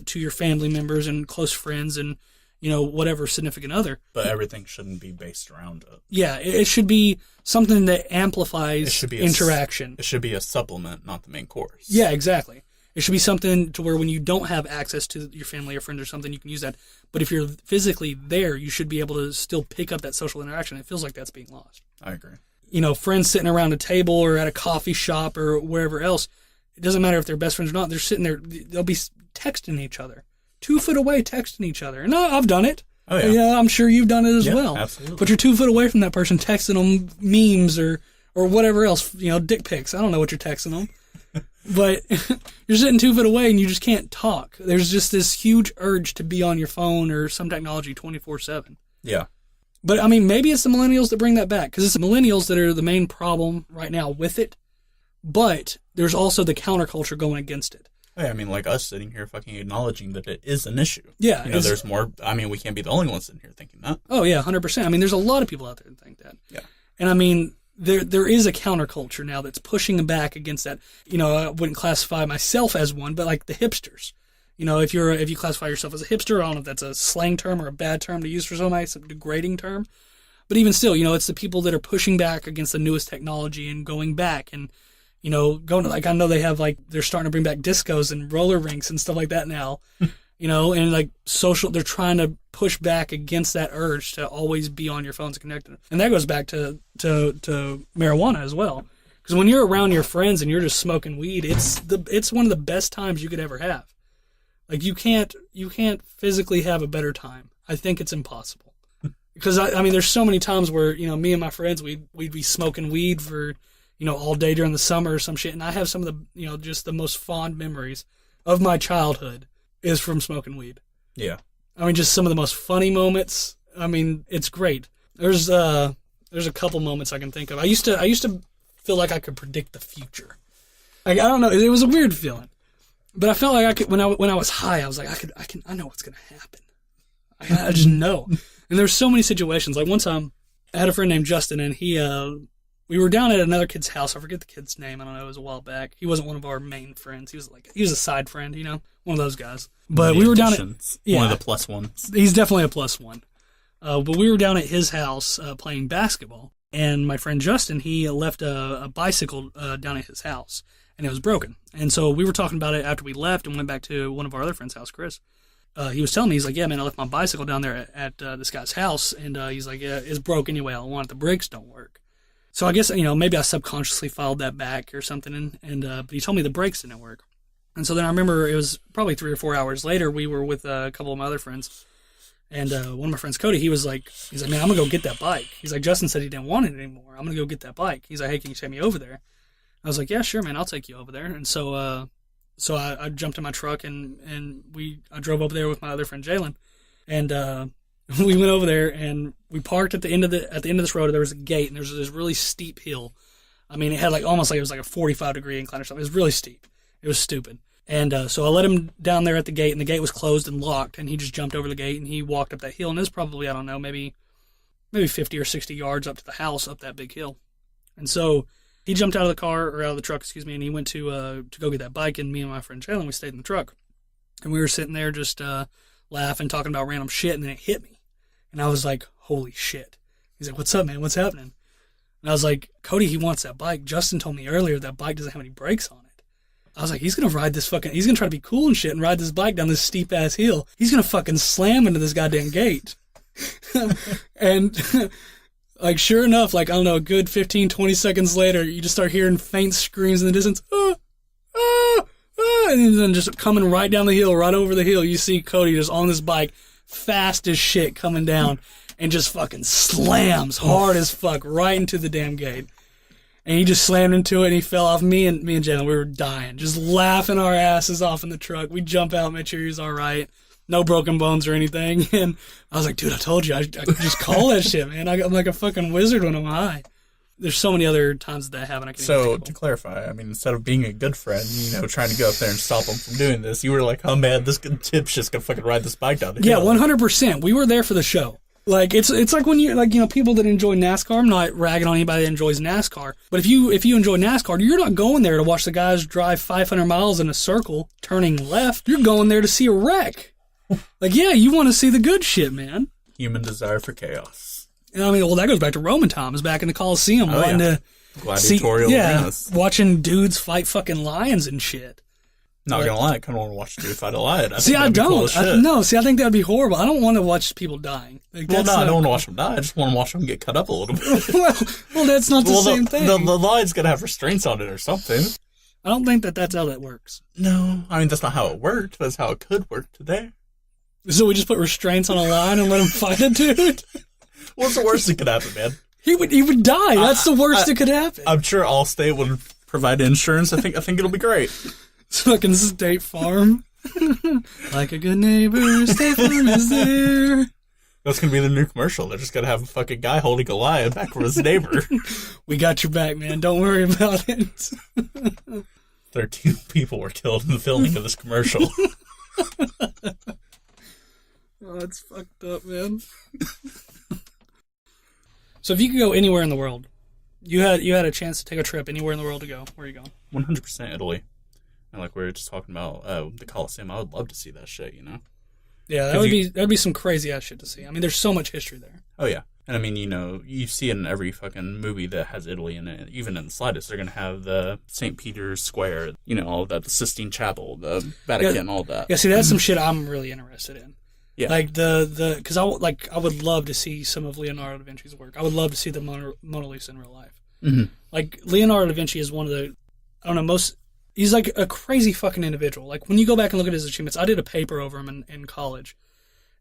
to your family members and close friends and, whatever significant other. But everything shouldn't be based around it. Yeah, it should be something that amplifies interaction. It should be a supplement, not the main course. Yeah, exactly. It should be something to where when you don't have access to your family or friends or something, you can use that. But if you're physically there, you should be able to still pick up that social interaction. It feels like that's being lost. I agree. Friends sitting around a table or at a coffee shop or wherever else, it doesn't matter if they're best friends or not. They're sitting there, they'll be texting each other. 2 foot away texting each other. And I've done it. Oh, yeah. I'm sure you've done it as well. Absolutely. But you're 2 foot away from that person texting them memes or whatever else, dick pics. I don't know what you're texting them. But you're sitting 2 foot away and you just can't talk. There's just this huge urge to be on your phone or some technology 24/7. Yeah. But, I mean, maybe it's the millennials that bring that back, because it's the millennials that are the main problem right now with it. But there's also the counterculture going against it. Hey, I mean, like us sitting here fucking acknowledging that it is an issue. Yeah. There's more. I mean, we can't be the only ones sitting here thinking that. Oh, yeah, 100%. I mean, there's a lot of people out there that think that. Yeah. And, I mean, there is a counterculture now that's pushing back against that. I wouldn't classify myself as one, but like the hipsters. If you classify yourself as a hipster, I don't know if that's a slang term or a bad term to use for somebody, it's a degrading term. But even still, it's the people that are pushing back against the newest technology and going back and, going to, like, I know they have, like, they're starting to bring back discos and roller rinks and stuff like that now, and, like, they're trying to push back against that urge to always be on your phones connected. And that goes back to marijuana as well. Because when you're around your friends and you're just smoking weed, it's one of the best times you could ever have. Like, you can't physically have a better time. I think it's impossible. Because I mean, there's so many times where, me and my friends, we'd be smoking weed for, all day during the summer or some shit. And I have some of the, just the most fond memories of my childhood is from smoking weed. Yeah. I mean, just some of the most funny moments. I mean, it's great. There's a couple moments I can think of. I used to feel like I could predict the future. Like, I don't know, it was a weird feeling, but I felt like I could. When I was high, I was like, I know what's gonna happen. I just know. And there's so many situations. Like, one time, I had a friend named Justin, and we were down at another kid's house. I forget the kid's name. I don't know. It was a while back. He wasn't one of our main friends. He was a side friend, one of those guys. But we were down at one of the plus ones. He's definitely a plus one. But we were down at his house playing basketball. And my friend Justin, he left a bicycle down at his house, and it was broken. And so we were talking about it after we left and went back to one of our other friends' house, Chris. He was telling me, he's like, yeah, man, I left my bicycle down there at this guy's house, and he's like, yeah, it's broke anyway. I want it. The brakes don't work. So I guess, maybe I subconsciously filed that back or something, but he told me the brakes didn't work. And so then I remember it was probably 3 or 4 hours later, we were with a couple of my other friends. And one of my friends, Cody, he's like, man, I'm going to go get that bike. He's like, Justin said he didn't want it anymore. I'm going to go get that bike. He's like, hey, can you take me over there? I was like, yeah, sure, man, I'll take you over there. And so I jumped in my truck and I drove over there with my other friend, Jalen. And we went over there and we parked at the end of this road. There was a gate and there was this really steep hill. I mean, it had almost like it was like a 45-degree incline or something. It was really steep. It was stupid. And so I let him down there at the gate, and the gate was closed and locked, and he just jumped over the gate, and he walked up that hill, and it was probably, I don't know, maybe 50 or 60 yards up to the house, up that big hill. And so he jumped out of the truck, and he went to go get that bike, and me and my friend Jalen, we stayed in the truck. And we were sitting there just laughing, talking about random shit, and then it hit me. And I was like, holy shit. He's like, what's up, man? What's happening? And I was like, Cody, he wants that bike. Justin told me earlier that bike doesn't have any brakes on it. I was like, he's going to he's going to try to be cool and shit and ride this bike down this steep-ass hill. He's going to fucking slam into this goddamn gate. And, sure enough, I don't know, a good 15, 20 seconds later, you just start hearing faint screams in the distance. And then just coming right down the hill, right over the hill, you see Cody just on this bike, fast as shit, coming down, and just fucking slams hard as fuck right into the damn gate. And he just slammed into it, and he fell off. Me and Jalen, we were dying, just laughing our asses off in the truck. We jump out, make sure he's all right, no broken bones or anything. And I was like, dude, I told you, I could just call that shit, man. I'm like a fucking wizard when I'm high. There's so many other times that happened. So to clarify, I mean, instead of being a good friend, trying to go up there and stop him from doing this, you were like, oh man, this tip's just gonna fucking ride this bike down the hill. Yeah, 100%. We were there for the show. It's like when you people that enjoy NASCAR. I'm not ragging on anybody that enjoys NASCAR, but if you enjoy NASCAR, you're not going there to watch the guys drive 500 miles in a circle turning left. You're going there to see a wreck. You want to see the good shit, man. Human desire for chaos. I mean, well, that goes back to Roman times back in the Coliseum, wanting to gladiatorial arenas. Watching dudes fight fucking lions and shit. Not gonna lie, I kind of want to watch a dude fight a lion. I don't. I think that'd be horrible. I don't want to watch people dying. I don't want to watch them die. I just want to watch them get cut up a little bit. well, that's not the same thing. The lion's gonna have restraints on it or something. I don't think that's how that works. No, I mean that's not how it worked. That's how it could work today. So we just put restraints on a lion and let him fight a dude? What's the worst that could happen, man? He would die. That's the worst that could happen. I'm sure Allstate would provide insurance. I think it'll be great. It's fucking State Farm. Like a good neighbor, State Farm is there. That's going to be the new commercial. They're just going to have a fucking guy holding a lion back from his neighbor. We got your back, man. Don't worry about it. 13 people were killed in the filming of this commercial. Oh, that's fucked up, man. So if you could go anywhere in the world, you had a chance to take a trip anywhere in the world to go, where are you going? 100% Italy. And like we were just talking about the Colosseum, I would love to see that shit, Yeah, that'd be some crazy ass shit to see. I mean, there's so much history there. Oh yeah, And I mean, you see it in every fucking movie that has Italy in it. Even in the slightest, they're going to have the St. Peter's Square, all that, the Sistine Chapel, the Vatican, all that. Yeah, see, that's some shit I'm really interested in. Yeah. Like, because I would love to see some of Leonardo da Vinci's work. I would love to see the Mona Lisa in real life. Mm-hmm. Like, Leonardo da Vinci is one of the, I don't know, he's like a crazy fucking individual. Like, when you go back and look at his achievements, I did a paper over him in college.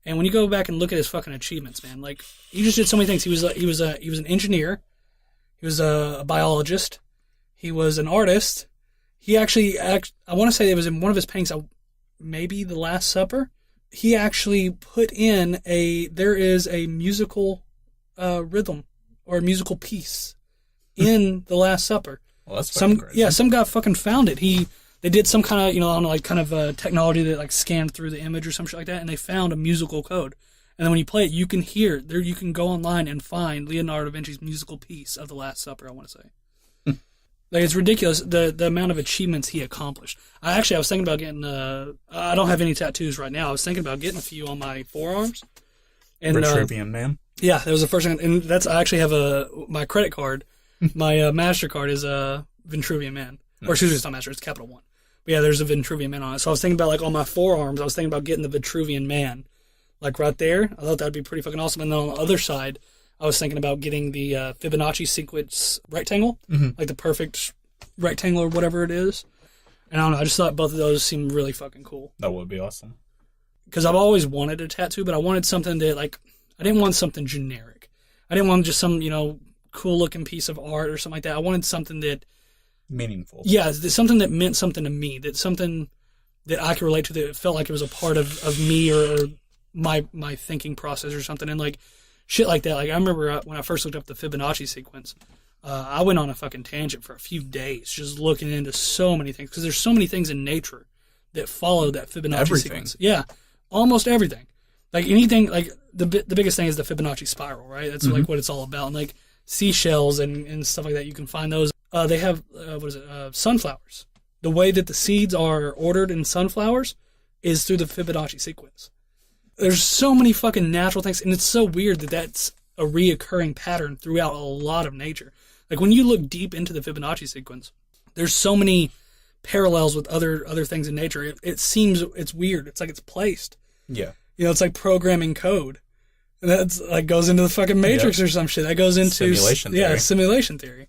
And when you go back and look at his fucking achievements, man, like, he just did so many things. He was an engineer. He was a biologist. He was an artist. He actually, I want to say it was in one of his paintings, maybe The Last Supper. He actually put in there is a musical rhythm or a musical piece in The Last Supper. Well, that's fucking crazy. Yeah, some guy fucking found it. They did some kind of, I don't know, like kind of technology that like scanned through the image or some shit like that, and they found a musical code. And then when you play it, you can hear there. You can go online and find Leonardo da Vinci's musical piece of The Last Supper. I want to say, like, it's ridiculous the amount of achievements he accomplished. I was thinking about getting. I don't have any tattoos right now. I was thinking about getting a few on my forearms. And Vitruvian Man. Yeah, that was the first thing, and I actually have my credit card. My MasterCard is a Vitruvian Man, or excuse me, it's not Master, it's Capital One. But yeah, there's a Vitruvian Man on it. So I was thinking about, like, on my forearms, I was thinking about getting the Vitruvian Man, like, right there. I thought that'd be pretty fucking awesome. And then on the other side, I was thinking about getting the Fibonacci sequence rectangle, like the perfect rectangle or whatever it is. And I don't know, I just thought both of those seemed really fucking cool. That would be awesome. Because I've always wanted a tattoo, but I wanted something that, like, I didn't want something generic. I didn't want just some, cool looking piece of art or something like that. I wanted something that meaningful. Yeah, something that meant something to me. That something that I could relate to. That it felt like it was a part of me or my thinking process or something. And like shit like that. Like I remember when I first looked up the Fibonacci sequence, I went on a fucking tangent for a few days just looking into so many things because there's so many things in nature that follow that Fibonacci sequence. Yeah, almost everything. Like anything. Like the biggest thing is the Fibonacci spiral, right? That's like what it's all about. And like seashells and stuff like that, you can find those. They have sunflowers. The way that the seeds are ordered in sunflowers is through the Fibonacci sequence. There's so many fucking natural things, and it's so weird that that's a reoccurring pattern throughout a lot of nature. Like when you look deep into the Fibonacci sequence, there's so many parallels with other things in nature. It seems it's weird. It's like it's placed. Yeah. It's like programming code. And that's like goes into the fucking Matrix or some shit. That goes into simulation theory. Yeah, simulation theory.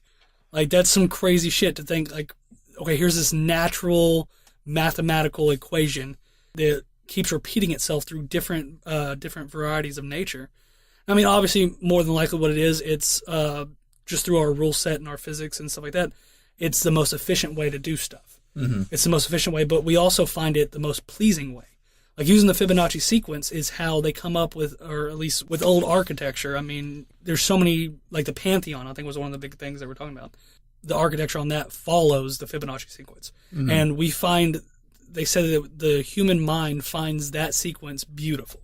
Like that's some crazy shit to think like, okay, here's this natural mathematical equation that keeps repeating itself through different varieties of nature. I mean, obviously, more than likely, what it is, it's just through our rule set and our physics and stuff like that. It's the most efficient way to do stuff. Mm-hmm. It's the most efficient way, but we also find it the most pleasing way. Like using the Fibonacci sequence is how they come up with, or at least with old architecture. I mean, there's so many, like the Pantheon, I think was one of the big things that we're talking about. The architecture on that follows the Fibonacci sequence. Mm-hmm. And they said that the human mind finds that sequence beautiful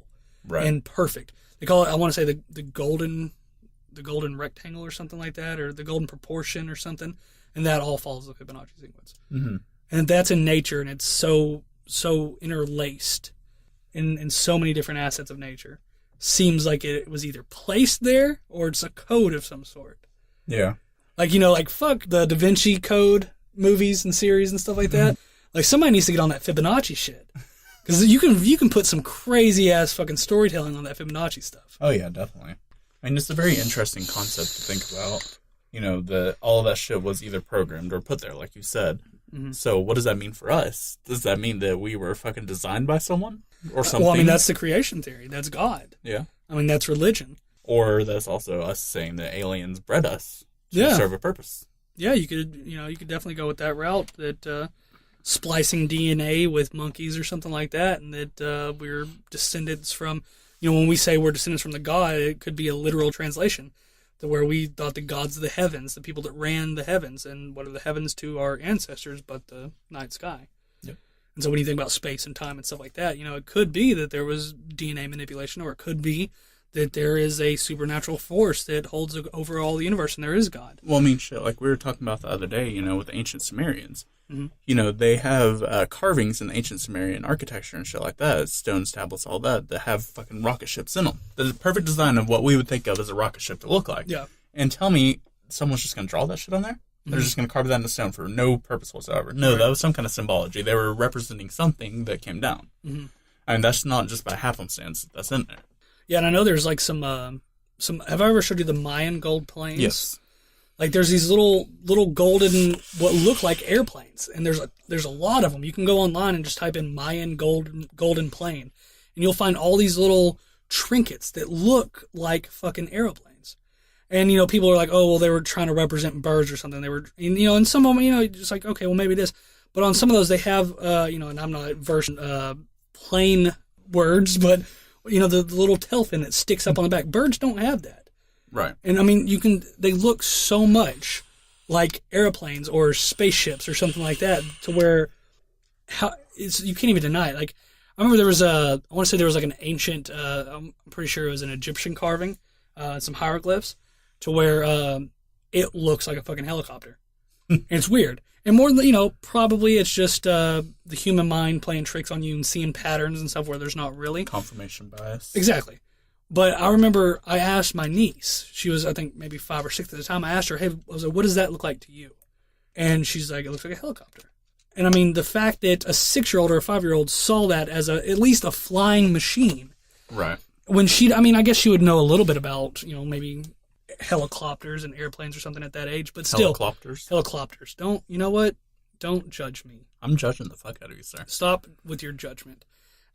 and perfect. They call it, I want to say the golden rectangle or something like that, or the golden proportion or something. And that all follows the Fibonacci sequence. Mm-hmm. And that's in nature, and it's so interlaced in so many different assets of nature. Seems like it was either placed there or it's a code of some sort. Yeah. Like, like fuck the Da Vinci Code movies and series and stuff like that. Like somebody needs to get on that Fibonacci shit. Because you can put some crazy ass fucking storytelling on that Fibonacci stuff. Oh yeah, definitely. I mean, it's a very interesting concept to think about. All of that shit was either programmed or put there, like you said. Mm-hmm. So what does that mean for us? Does that mean that we were fucking designed by someone or something? Well, I mean, that's the creation theory. That's God. Yeah. I mean, that's religion. Or that's also us saying that aliens bred us to serve a purpose. Yeah, you could definitely go with that route, that splicing DNA with monkeys or something like that, and that we're descendants from, when we say we're descendants from the God, it could be a literal translation. To where we thought the gods of the heavens, the people that ran the heavens, and what are the heavens to our ancestors but the night sky? Yep. And so when you think about space and time and stuff like that, it could be that there was DNA manipulation, or it could be that there is a supernatural force that holds over all the universe, and there is God. Well, I mean, shit, like we were talking about the other day, with the ancient Sumerians. Mm-hmm. They have carvings in the ancient Sumerian architecture and shit like that, stones, tablets, all that have fucking rocket ships in them. The perfect design of what we would think of as a rocket ship to look like. Yeah. And tell me, someone's just going to draw that shit on there? They're just going to carve that in the stone for no purpose whatsoever. No, that was some kind of symbology. They were representing something that came down. Mm-hmm. I mean, that's not just by happenstance that's in there. Yeah, and I know there's like some. Have I ever showed you the Mayan gold planes? Yes. Like there's these little golden what look like airplanes, and there's a lot of them. You can go online and just type in Mayan golden plane, and you'll find all these little trinkets that look like fucking airplanes. And, people are like, oh, well, they were trying to represent birds or something. They were, and some of them, just like, okay, well, maybe it is. But on some of those, they have, and I'm not versed in plain words, but, the little tail fin that sticks up on the back. Birds don't have that. Right. And, I mean, they look so much like airplanes or spaceships or something like that to where you can't even deny it. Like, I remember I want to say there was like an ancient, I'm pretty sure it was an Egyptian carving, some hieroglyphs, to where it looks like a fucking helicopter. And it's weird. And more than, probably it's just the human mind playing tricks on you and seeing patterns and stuff where there's not really. Confirmation bias. Exactly. But I remember I asked my niece, she was, I think, maybe 5 or 6 at the time, I asked her, hey, I was like, what does that look like to you? And she's like, it looks like a helicopter. And I mean, the fact that a 6-year-old or a 5-year-old saw that as at least a flying machine. Right. When I guess she would know a little bit about, maybe helicopters and airplanes or something at that age, but still. Helicopters. Don't, you know what? Don't judge me. I'm judging the fuck out of you, sir. Stop with your judgment.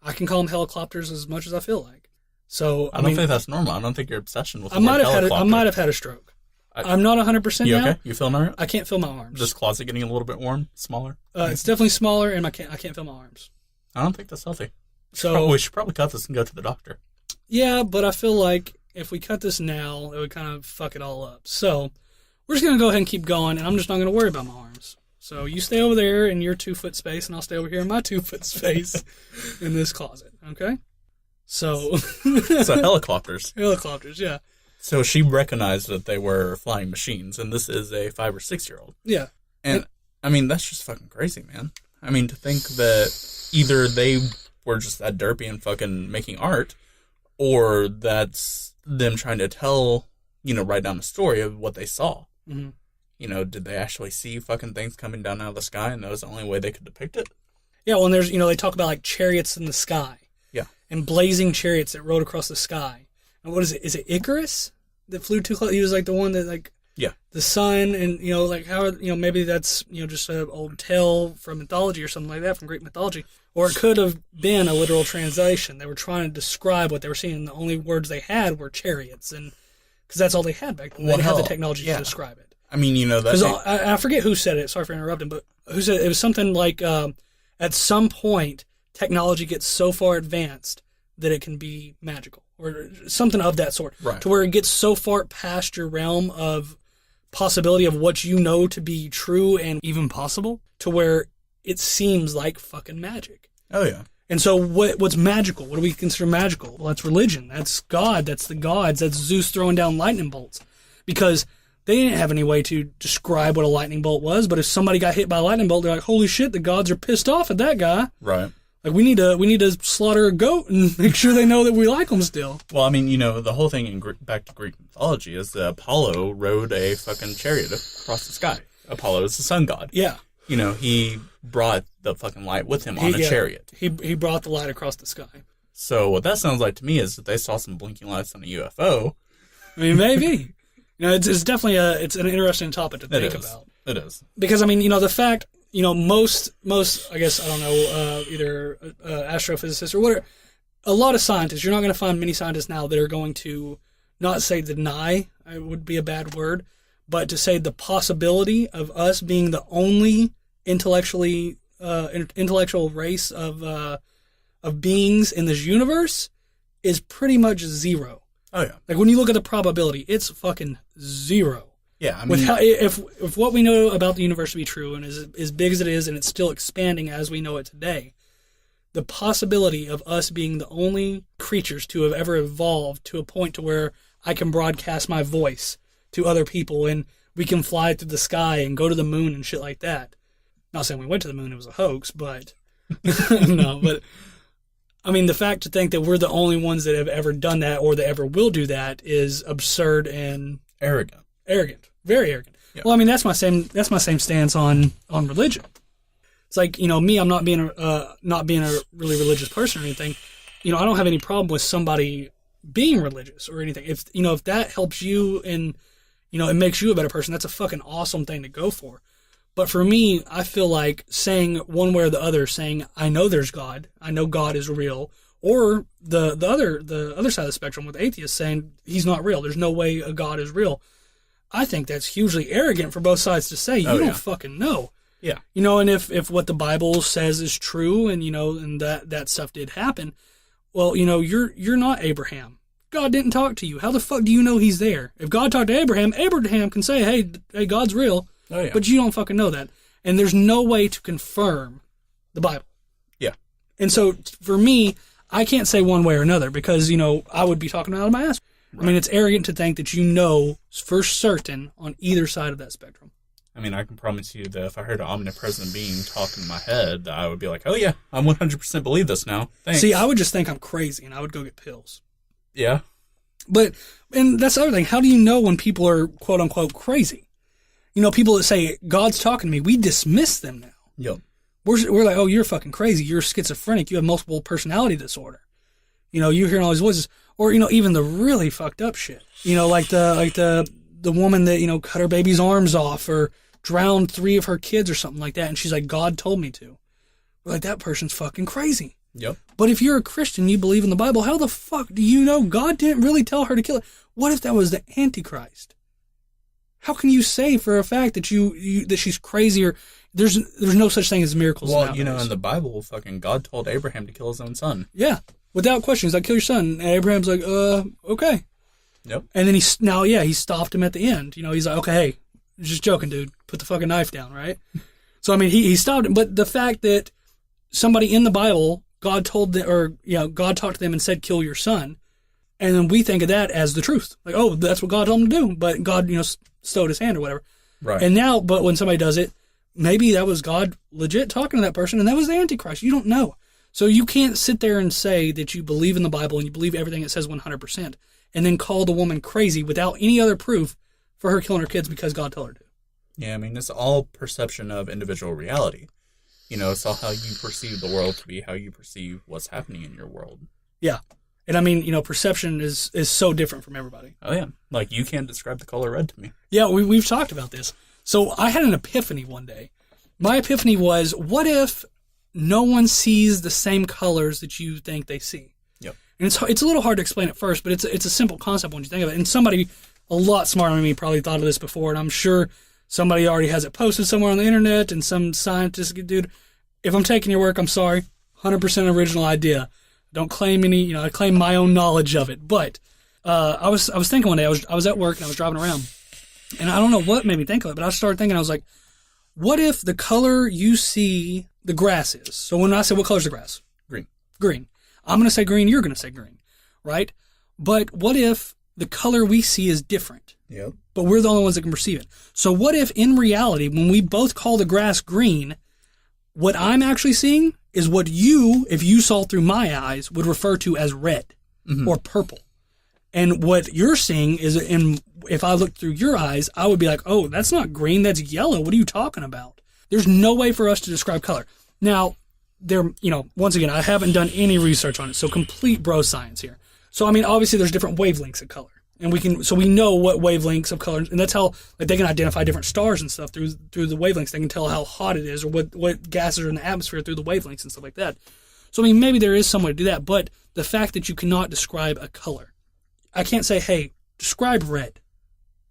I can call them helicopters as much as I feel like. So I don't think that's normal. I don't think your obsession with I might have had a stroke. I'm not 100% you now. Okay? You feeling all right? I can't feel my arms. This closet getting a little bit warm, smaller? It's definitely smaller, and I can't feel my arms. I don't think that's healthy. So we should probably cut this and go to the doctor. Yeah, but I feel like if we cut this now, it would kind of fuck it all up. So we're just going to go ahead and keep going, and I'm just not going to worry about my arms. So you stay over there in your 2-foot space, and I'll stay over here in my 2-foot space in this closet, okay? So helicopters. Helicopters, yeah. So she recognized that they were flying machines, and this is a 5 or 6-year-old. Yeah. And I mean, that's just fucking crazy, man. I mean, to think that either they were just that derpy and fucking making art, or that's them trying to tell, write down a story of what they saw. Mm-hmm. Did they actually see fucking things coming down out of the sky, and that was the only way they could depict it? Yeah, well, and there's, they talk about, like, chariots in the sky. Yeah. And blazing chariots that rode across the sky. And what is it? Is it Icarus that flew too close? He was, like, the one that, like... Yeah. The sun, and, like, how, maybe that's, just an old tale from mythology or something like that, from Greek mythology. Or it could have been a literal translation. They were trying to describe what they were seeing, and the only words they had were chariots, and because that's all they had back then. They didn't have the technology to describe it. I mean, that... Because I forget who said it. Sorry for interrupting, but who said it? It was something like, at some point, technology gets so far advanced that it can be magical, or something of that sort. Right. To where it gets so far past your realm of possibility of what you know to be true and even possible, to where it seems like fucking magic. Oh, yeah. And so what's magical? What do we consider magical? Well, that's religion. That's God. That's the gods. That's Zeus throwing down lightning bolts. Because they didn't have any way to describe what a lightning bolt was, but if somebody got hit by a lightning bolt, they're like, holy shit, the gods are pissed off at that guy. Right. Like, we need to slaughter a goat and make sure they know that we like them still. Well, I mean, the whole thing in back to Greek mythology is that Apollo rode a fucking chariot across the sky. Apollo is the sun god. Yeah. He brought the fucking light with him on a chariot. He brought the light across the sky. So what that sounds like to me is that they saw some blinking lights on a UFO. I mean, maybe. It's definitely it's an interesting topic to think about. It is. Because, I mean, the fact, most, I guess, I don't know, either astrophysicists or whatever, a lot of scientists, you're not going to find many scientists now that are going to not say deny, it would be a bad word, but to say the possibility of us being the only intellectual race of beings in this universe is pretty much zero. Oh yeah. Like when you look at the probability, it's fucking zero. Yeah, I mean, with if what we know about the universe to be true and is as big as it is, and it's still expanding as we know it today, the possibility of us being the only creatures to have ever evolved to a point to where I can broadcast my voice to other people and we can fly through the sky and go to the moon and shit like that. Not saying we went to the moon, it was a hoax, but no, but I mean, the fact to think that we're the only ones that have ever done that or that ever will do that is absurd and arrogant, very arrogant. Yeah. Well, I mean, that's my same stance on religion. It's like, you know, me, I'm not being a really religious person or anything. You know, I don't have any problem with somebody being religious or anything. If, you know, if that helps you and, you know, it makes you a better person, that's a fucking awesome thing to go for. But for me, I feel like saying one way or the other, saying, I know there's God, I know God is real, or the other side of the spectrum with atheists saying he's not real, there's no way a God is real. I think that's hugely arrogant for both sides to say. You don't fucking know. Yeah. You know, and if what the Bible says is true and, you know, and that stuff did happen, well, you know, you're not Abraham. God didn't talk to you. How the fuck do you know he's there? If God talked to Abraham, Abraham can say, hey, God's real. Oh, yeah. But you don't fucking know that. And there's no way to confirm the Bible. Yeah. And so for me, I can't say one way or another because, you know, I would be talking out of my ass. Right. I mean, it's arrogant to think that you know for certain on either side of that spectrum. I mean, I can promise you that if I heard an omnipresent being talk in my head, I would be like, oh yeah, I 100% believe this now. Thanks. See, I would just think I'm crazy and I would go get pills. Yeah. But, and that's the other thing. How do you know when people are quote unquote crazy? You know, people that say, God's talking to me, we dismiss them now. Yep. We're like, oh, you're fucking crazy. You're schizophrenic. You have multiple personality disorder. You know, you're hearing all these voices. Or, you know, even the really fucked up shit. You know, like the woman that, you know, cut her baby's arms off or drowned 3 of her kids or something like that. And she's like, God told me to. We're like, that person's fucking crazy. Yep. But if you're a Christian, you believe in the Bible, how the fuck do you know God didn't really tell her to kill it? What if that was the Antichrist? How can you say for a fact that that she's crazy or there's no such thing as miracles? Well, nowadays. You know, in the Bible, fucking God told Abraham to kill his own son. Yeah, without question. He's like, kill your son. And Abraham's like, okay. Yep. And then he stopped him at the end. You know, he's like, okay, hey, just joking, dude. Put the fucking knife down, right? So I mean, he stopped him. But the fact that somebody in the Bible, God talked to them and said, kill your son. And then we think of that as the truth. Like, oh, that's what God told him to do. But God, you know, stowed his hand or whatever. Right. And now, but when somebody does it, maybe that was God legit talking to that person and that was the Antichrist. You don't know. So you can't sit there and say that you believe in the Bible and you believe everything it says 100% and then call the woman crazy without any other proof for her killing her kids because God told her to. Yeah, I mean, it's all perception of individual reality. You know, it's all how you perceive the world to be, how you perceive what's happening in your world. Yeah. And I mean, you know, perception is so different from everybody. Oh, yeah. Like, you can't describe the color red to me. Yeah, we've talked about this. So I had an epiphany one day. My epiphany was, what if no one sees the same colors that you think they see? Yep. And it's a little hard to explain at first, but it's a simple concept when you think of it. And somebody a lot smarter than me probably thought of this before, and I'm sure somebody already has it posted somewhere on the internet, and some scientist, dude, if I'm taking your work, I'm sorry. 100% original idea. Don't claim any, you know, I claim my own knowledge of it. But I was thinking one day, I was at work and I was driving around, and I don't know what made me think of it, but I started thinking, I was like, what if the color you see the grass is? So when I say what color's the grass? Green. Green. I'm going to say green, you're going to say green, right? But what if the color we see is different? Yep. But we're the only ones that can perceive it. So what if in reality, when we both call the grass green, what I'm actually seeing is what you, if you saw through my eyes, would refer to as red or purple. And what you're seeing is, if I looked through your eyes, I would be like, oh, that's not green, that's yellow. What are you talking about? There's no way for us to describe color. Now, once again, I haven't done any research on it, so complete bro science here. So, I mean, obviously there's different wavelengths of color. And we know what wavelengths of color, and that's how, like, they can identify different stars and stuff through the wavelengths. They can tell how hot it is or what gases are in the atmosphere through the wavelengths and stuff like that. So, I mean, maybe there is some way to do that, but the fact that you cannot describe a color, I can't say, hey, describe red.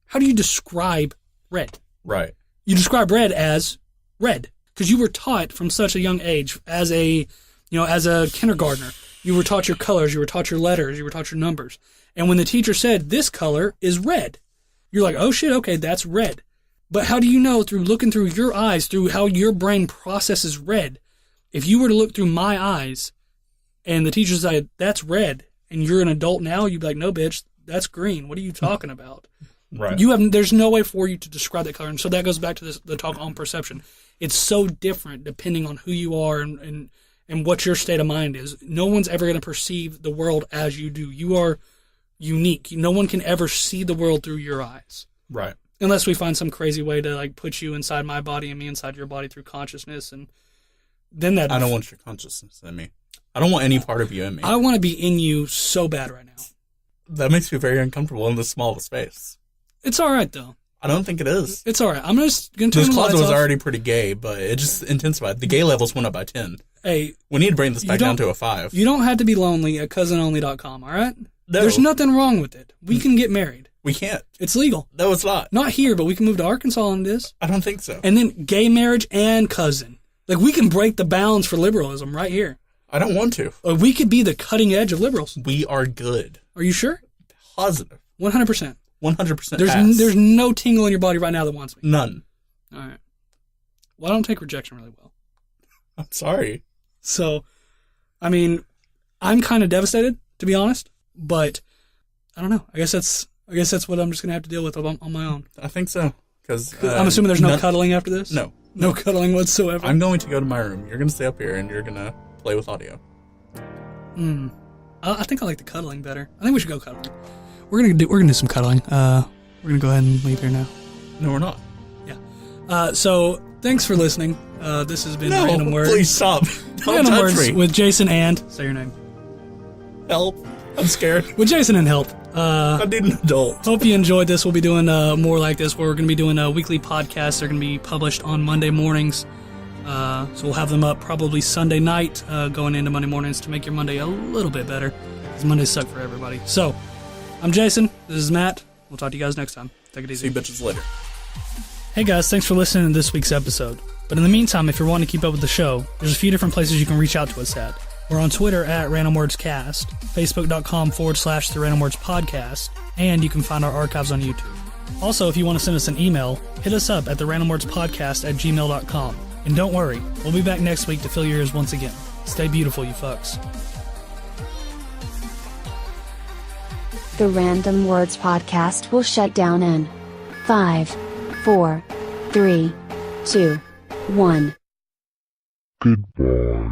How do you describe red? Right. You describe red as red because you were taught from such a young age as a kindergartner. You were taught your colors, you were taught your letters, you were taught your numbers. And when the teacher said, this color is red, you're like, oh shit, okay, that's red. But how do you know through looking through your eyes, through how your brain processes red, If you were to look through my eyes and the teacher said, that's red, and you're an adult now, you'd be like, no, bitch, that's green. What are you talking about? Right. There's no way for you to describe that color. And so that goes back to the talk on perception. It's so different depending on who you are and what your state of mind is. No one's ever going to perceive the world as you do. You are unique. No one can ever see the world through your eyes. Right. Unless we find some crazy way to like put you inside my body and me inside your body through consciousness, and then that. I don't want your consciousness in me. I don't want any part of you in me. I want to be in you so bad right now. That makes me very uncomfortable in this small of a space. It's all right though. I don't think it is. It's all right. I'm just gonna turn this the lights closet was off. already pretty gay, but it just intensified. The gay levels went up by 10. Hey, we need to bring this back down to a 5. You don't have to be lonely at cousinonly.com. All right. No. There's nothing wrong with it. We can get married. We can't. It's legal. No, it's not. Not here, but we can move to Arkansas and it is. I don't think so. And then gay marriage and cousin. Like, we can break the bounds for liberalism right here. I don't want to. We could be the cutting edge of liberals. We are good. Are you sure? Positive. 100%. 100%. There's no tingle in your body right now that wants me. None. All right. Well, I don't take rejection really well. I'm sorry. So, I mean, I'm kind of devastated, to be honest. But I don't know. I guess that's what I'm just gonna have to deal with on my own. I think so. Because I'm assuming there's no cuddling after this. No cuddling whatsoever. I'm going to go to my room. You're gonna stay up here and you're gonna play with audio. I think I like the cuddling better. I think we should go cuddling. We're gonna do some cuddling. We're gonna go ahead and leave here now. No, we're not. Yeah. So thanks for listening. This has been Random Words. Please stop. Don't Random touch Words me. with Jason and say your name. Help. I'm scared. With Jason and Help. I need an adult. Hope you enjoyed this. We'll be doing more like this where we're going to be doing weekly podcasts. They're going to be published on Monday mornings. So we'll have them up probably Sunday night going into Monday mornings to make your Monday a little bit better. Because Mondays suck for everybody. So, I'm Jason. This is Matt. We'll talk to you guys next time. Take it easy. See you bitches later. Hey guys, thanks for listening to this week's episode. But in the meantime, if you're wanting to keep up with the show, there's a few different places you can reach out to us at. We're on Twitter at RandomWordsCast, Facebook.com/The Random Words Podcast, and you can find our archives on YouTube. Also, if you want to send us an email, hit us up at therandomwordspodcast@gmail.com. And don't worry, we'll be back next week to fill your ears once again. Stay beautiful, you fucks. The Random Words Podcast will shut down in 5, 4, 3, 2, 1. Goodbye.